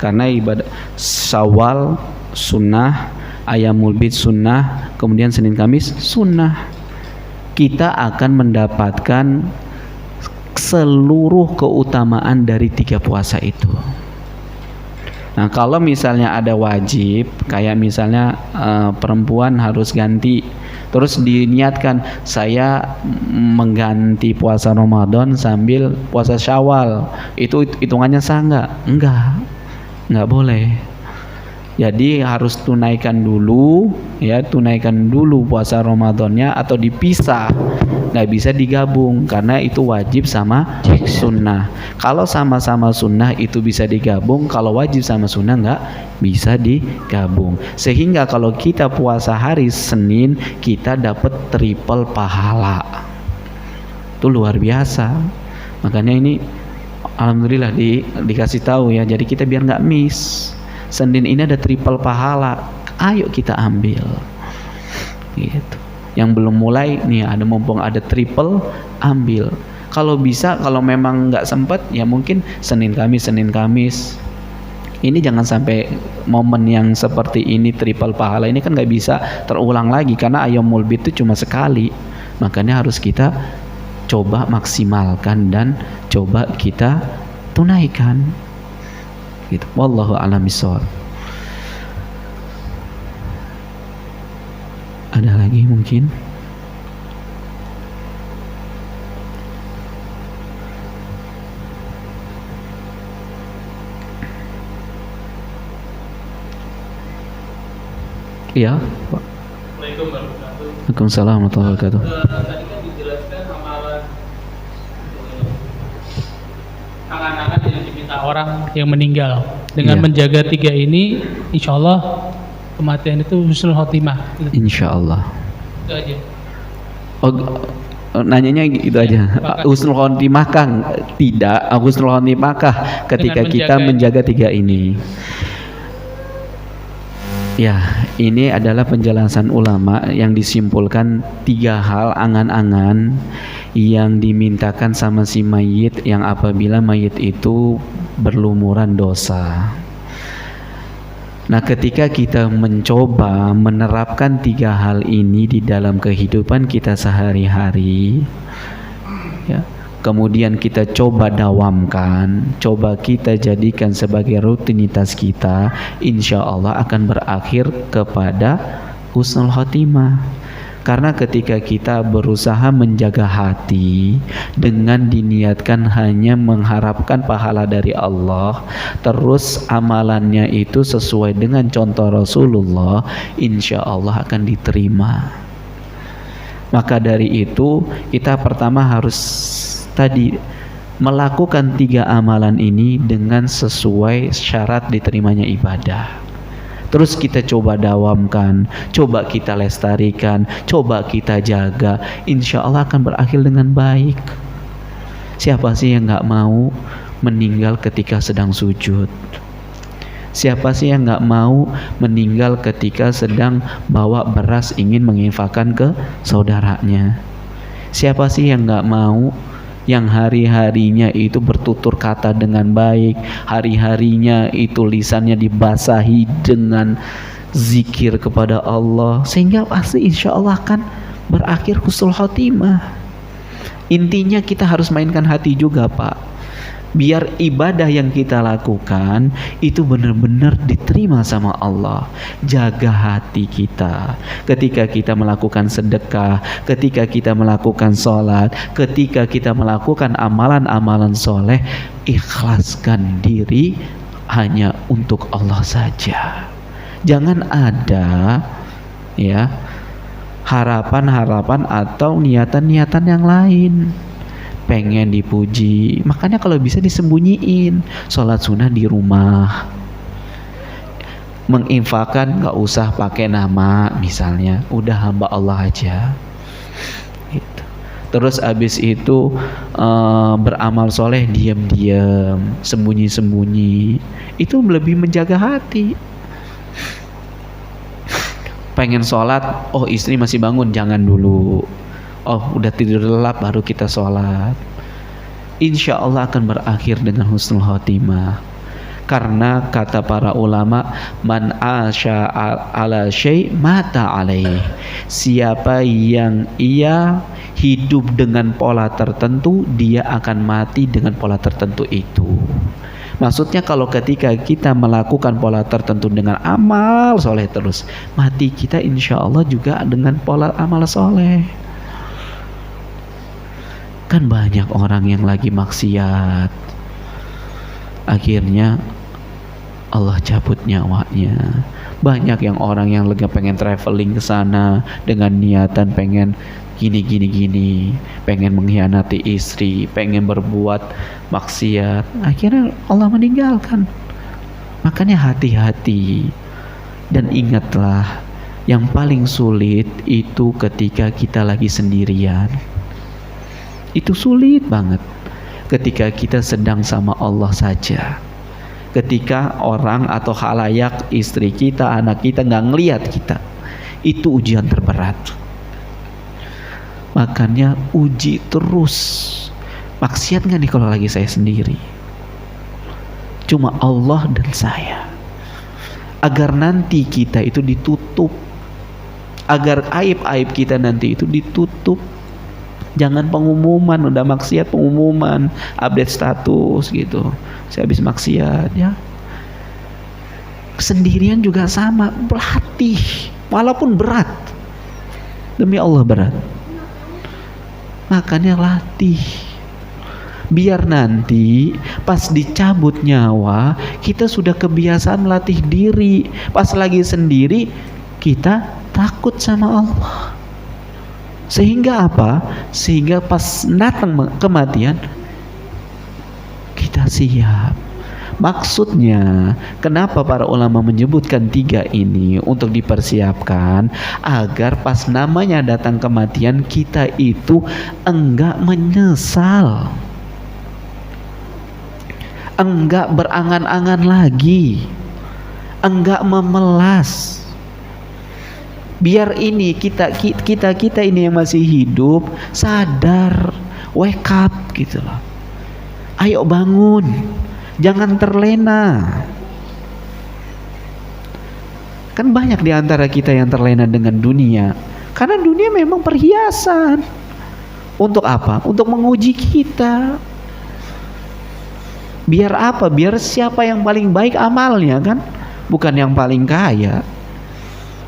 Karena ibadah Syawal sunnah, Ayamul Bid sunnah, kemudian Senin Kamis sunnah. Kita akan mendapatkan seluruh keutamaan dari 3 puasa itu. Nah, kalau misalnya ada wajib, kayak misalnya perempuan harus ganti, terus diniatkan saya mengganti puasa Ramadan sambil puasa Syawal, itu hitungannya sah nggak? Nggak boleh. Jadi harus tunaikan dulu puasa Ramadannya atau dipisah, nggak bisa digabung karena itu wajib sama sunnah. Kalau sama-sama sunnah itu bisa digabung, kalau wajib sama sunnah nggak bisa digabung. Sehingga kalau kita puasa hari Senin kita dapat triple pahala, itu luar biasa. Makanya ini alhamdulillah dikasih tahu ya, jadi kita biar nggak miss. Senin ini ada triple pahala, ayo kita ambil gitu. Yang belum mulai nih, ada mumpung ada triple, ambil. Kalau bisa, kalau memang nggak sempat ya mungkin Senin Kamis. Ini jangan sampai momen yang seperti ini triple pahala ini kan nggak bisa terulang lagi, karena Ayamul Bid itu cuma sekali. Makanya harus kita coba maksimalkan dan coba kita tunaikan gitu. Wallahu a'lam bishawab. Ada lagi mungkin? Iya, Pak. Waalaikumsalam warahmatullahi wabarakatuh. Tadi kan dijelaskan amalan angan-angan yang diminta orang yang meninggal dengan menjaga 3 ini, insya Allah kematian itu husnul khotimah. Insya Allah. Itu aja. Nanyanya gitu aja. Husnul khotimah Kang? Tidak. Husnul khotimah kah ketika kita menjaga 3 ini? Ya, ini adalah penjelasan ulama yang disimpulkan 3 hal angan-angan yang dimintakan sama si mayit, yang apabila mayit itu berlumuran dosa. Nah, ketika kita mencoba menerapkan 3 hal ini di dalam kehidupan kita sehari-hari, ya, kemudian kita coba dawamkan, coba kita jadikan sebagai rutinitas kita, insya Allah akan berakhir kepada husnul khotimah. Karena ketika kita berusaha menjaga hati dengan diniatkan hanya mengharapkan pahala dari Allah, terus amalannya itu sesuai dengan contoh Rasulullah, insya Allah akan diterima. Maka dari itu kita pertama harus tadi melakukan 3 amalan ini dengan sesuai syarat diterimanya ibadah. Terus kita coba dawamkan, coba kita lestarikan, coba kita jaga, insya Allah akan berakhir dengan baik. Siapa sih yang gak mau meninggal ketika sedang sujud? Siapa sih yang gak mau meninggal ketika sedang bawa beras ingin menginfakkan ke saudaranya? Siapa sih yang gak mau yang hari-harinya itu bertutur kata dengan baik, hari-harinya itu lisannya dibasahi dengan zikir kepada Allah, sehingga pasti insya Allah akan berakhir husnul khotimah. Intinya kita harus mainkan hati juga, Pak. biar ibadah yang kita lakukan itu benar-benar diterima sama Allah. Jaga hati kita ketika kita melakukan sedekah, ketika kita melakukan sholat, ketika kita melakukan amalan-amalan soleh, ikhlaskan diri hanya untuk Allah saja. Jangan ada ya harapan-harapan atau niatan-niatan yang lain. Pengen dipuji, makanya kalau bisa disembunyiin. Sholat sunnah di rumah, menginfakkan gak usah pakai nama, misalnya udah hamba Allah aja gitu. Terus abis itu beramal soleh diam-diam, sembunyi-sembunyi, itu lebih menjaga hati. Pengen sholat, oh istri masih bangun, jangan dulu. Oh udah tidur lelap baru kita sholat. Insya Allah akan berakhir dengan husnul khotimah. Karena kata para ulama, man asya ala syai' mata alaih. Siapa yang ia hidup dengan pola tertentu, dia akan mati dengan pola tertentu itu. Maksudnya kalau ketika kita melakukan pola tertentu dengan amal soleh terus, mati kita insya Allah juga dengan pola amal soleh. Kan banyak orang yang lagi maksiat, akhirnya Allah cabut nyawanya. Banyak yang orang yang lagi pengen traveling ke sana dengan niatan pengen gini, pengen mengkhianati istri, pengen berbuat maksiat, akhirnya Allah meninggalkan. Makanya hati-hati dan ingatlah, yang paling sulit itu ketika kita lagi sendirian. Itu sulit banget ketika kita sedang sama Allah saja. Ketika orang atau khalayak, istri kita, anak kita gak ngelihat kita, itu ujian terberat. Makanya uji terus. Maksiat gak nih kalau lagi saya sendiri? Cuma Allah dan saya. Agar nanti kita itu ditutup, agar aib-aib kita nanti itu ditutup. Jangan pengumuman, udah maksiat pengumuman, update status gitu, saya habis maksiat ya. Sendirian juga sama, berlatih, walaupun berat, demi Allah berat. Makanya latih, biar nanti pas dicabut nyawa kita sudah kebiasaan melatih diri. Pas lagi sendiri kita takut sama Allah. Sehingga apa? Sehingga pas datang kematian kita siap. Maksudnya kenapa para ulama menyebutkan 3 ini untuk dipersiapkan, agar pas namanya datang kematian kita itu enggak menyesal, enggak berangan-angan lagi, enggak memelas. Biar ini kita ini yang masih hidup sadar, wake up gitu loh. Ayo bangun, jangan terlena. Kan banyak di antara kita yang terlena dengan dunia, karena dunia memang perhiasan. Untuk apa? Untuk menguji kita. Biar apa? Biar siapa yang paling baik amalnya kan, bukan yang paling kaya.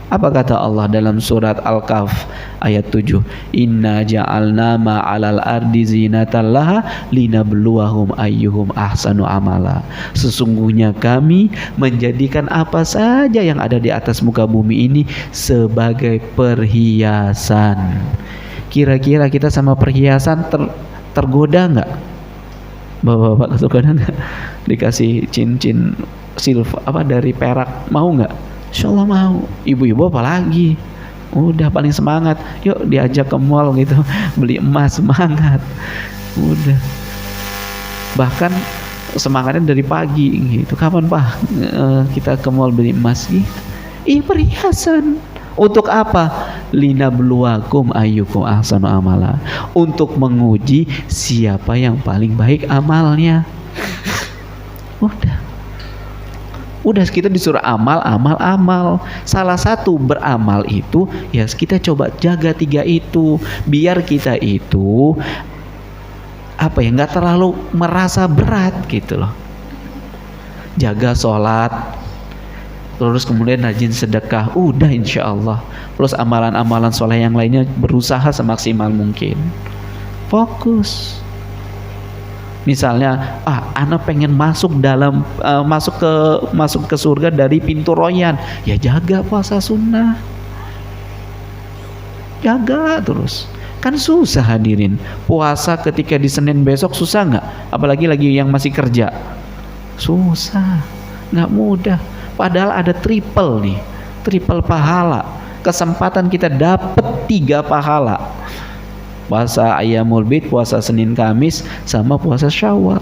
Apa kata Allah dalam surat Al-Kahf ayat 7? Inna ja'alna ma'alal ardi zinatan laha linabluwahum ayyuhum ahsanu amala. Sesungguhnya kami menjadikan apa saja yang ada di atas muka bumi ini sebagai perhiasan. Kira-kira kita sama perhiasan tergoda nggak? Bapak-bapak tergoda nggak? Dikasih cincin silver dari perak, mau nggak? Insyaallah mau. Ibu-ibu apalagi, udah paling semangat, yuk diajak ke mall gitu, beli emas, semangat. Udah, bahkan semangatnya dari pagi gitu. Kapan Pak kita ke mall beli emas gitu? Perhiasan. Untuk apa? Linabluwakum ayyukum ahsanu amala. Untuk menguji siapa yang paling baik amalnya. Udah kita disuruh amal. Salah satu beramal itu ya kita coba jaga 3 itu, biar kita itu nggak terlalu merasa berat gitu loh. Jaga sholat, terus kemudian rajin sedekah, udah insya Allah. Terus amalan-amalan soleh yang lainnya berusaha semaksimal mungkin. Fokus. Misalnya, anak pengen masuk ke surga dari pintu royan, ya jaga puasa sunnah, jaga terus. Kan susah hadirin, puasa ketika di Senin besok susah nggak? Apalagi lagi yang masih kerja, susah, nggak mudah. Padahal ada triple pahala. Kesempatan kita dapat 3 pahala. Puasa Ayyamul Bid, puasa Senin Kamis, sama puasa Syawal.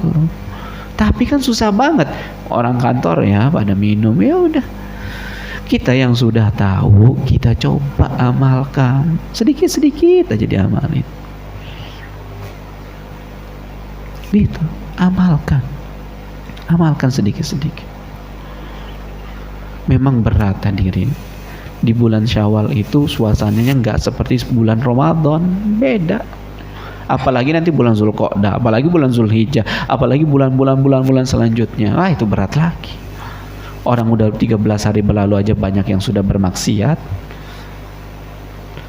Tapi kan susah banget. Orang kantor ya pada minum, ya udah. Kita yang sudah tahu, kita coba amalkan. Sedikit-sedikit aja diamalin. Gitu, amalkan. Amalkan sedikit-sedikit. Memang berat hadirin. Di bulan Syawal itu suasananya nggak seperti bulan Ramadan, beda. Apalagi nanti bulan Zulqa'dah, apalagi bulan Zulhijjah, apalagi bulan selanjutnya. Itu berat lagi. Orang udah 13 hari berlalu aja banyak yang sudah bermaksiat.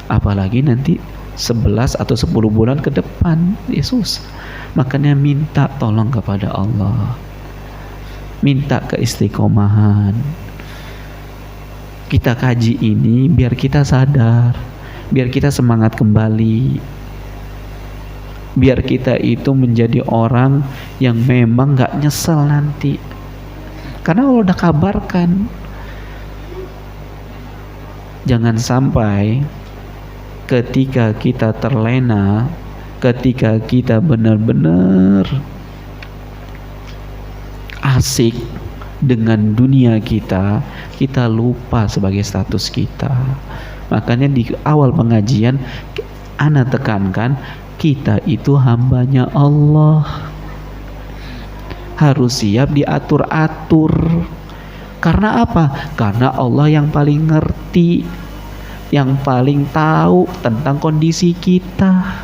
Apalagi nanti 11 atau 10 bulan ke depan, Yesus. Makanya minta tolong kepada Allah. Minta keistiqomahan. Kita kaji ini biar kita sadar, biar kita semangat kembali, biar kita itu menjadi orang yang memang gak nyesel nanti. Karena Allah udah kabarkan. Jangan sampai ketika kita terlena, ketika kita benar-benar asik dengan dunia kita lupa sebagai status kita. Makanya di awal pengajian ana tekankan, kita itu hambanya Allah, harus siap diatur-atur. Karena apa? Karena Allah yang paling ngerti, yang paling tahu tentang kondisi kita.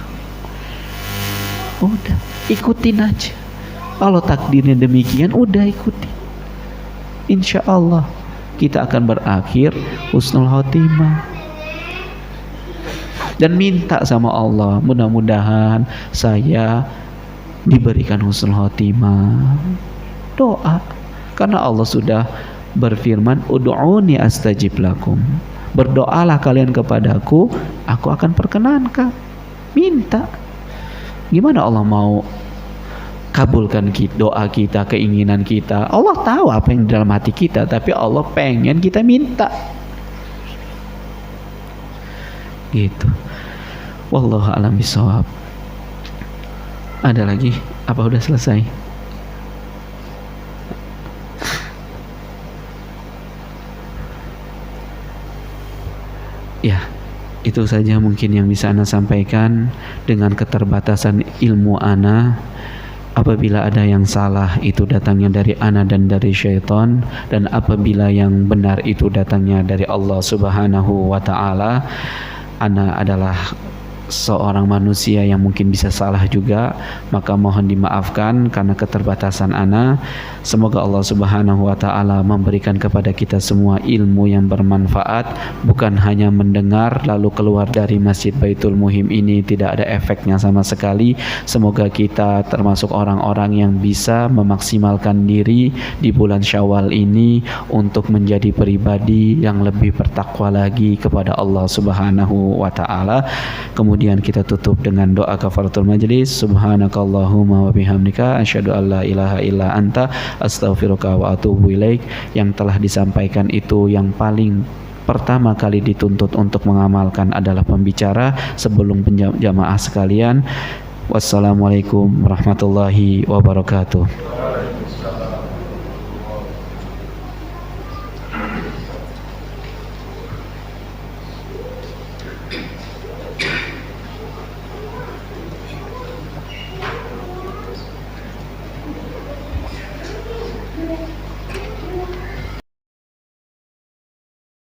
Udah, ikutin aja. Kalau takdirnya demikian, udah ikuti. Insya Allah kita akan berakhir husnul khotimah. Dan minta sama Allah, mudah-mudahan saya diberikan husnul khotimah. Doa, karena Allah sudah berfirman, ud'uni astajib lakum. Berdoalah kalian kepadaku, aku akan perkenankan. Minta. Gimana Allah mau kabulkan doa kita, keinginan kita? Allah tahu apa yang di dalam hati kita, tapi Allah pengen kita minta. Gitu. Wallahu a'lam bishawab. Ada lagi? Apa udah selesai? Ya, itu saja mungkin yang bisa ana sampaikan dengan keterbatasan ilmu ana. Apabila ada yang salah, itu datangnya dari ana dan dari syaitan, dan apabila yang benar itu datangnya dari Allah Subhanahu wa ta'ala. Ana adalah seorang manusia yang mungkin bisa salah juga, maka mohon dimaafkan karena keterbatasan ana. Semoga Allah Subhanahu wa ta'ala memberikan kepada kita semua ilmu yang bermanfaat, bukan hanya mendengar lalu keluar dari Masjid Baitul Muhim ini tidak ada efeknya sama sekali. Semoga kita termasuk orang-orang yang bisa memaksimalkan diri di bulan Syawal ini untuk menjadi pribadi yang lebih bertakwa lagi kepada Allah Subhanahu wa ta'ala. Kemudian kita tutup dengan doa kafaratul majlis. Subhanakallahumma wa bihamdika asyhadu an la ilaha illa anta astaghfiruka wa atubu ilaik. Yang telah disampaikan itu yang paling pertama kali dituntut untuk mengamalkan adalah pembicara sebelum jamaah sekalian. Wassalamualaikum warahmatullahi wabarakatuh.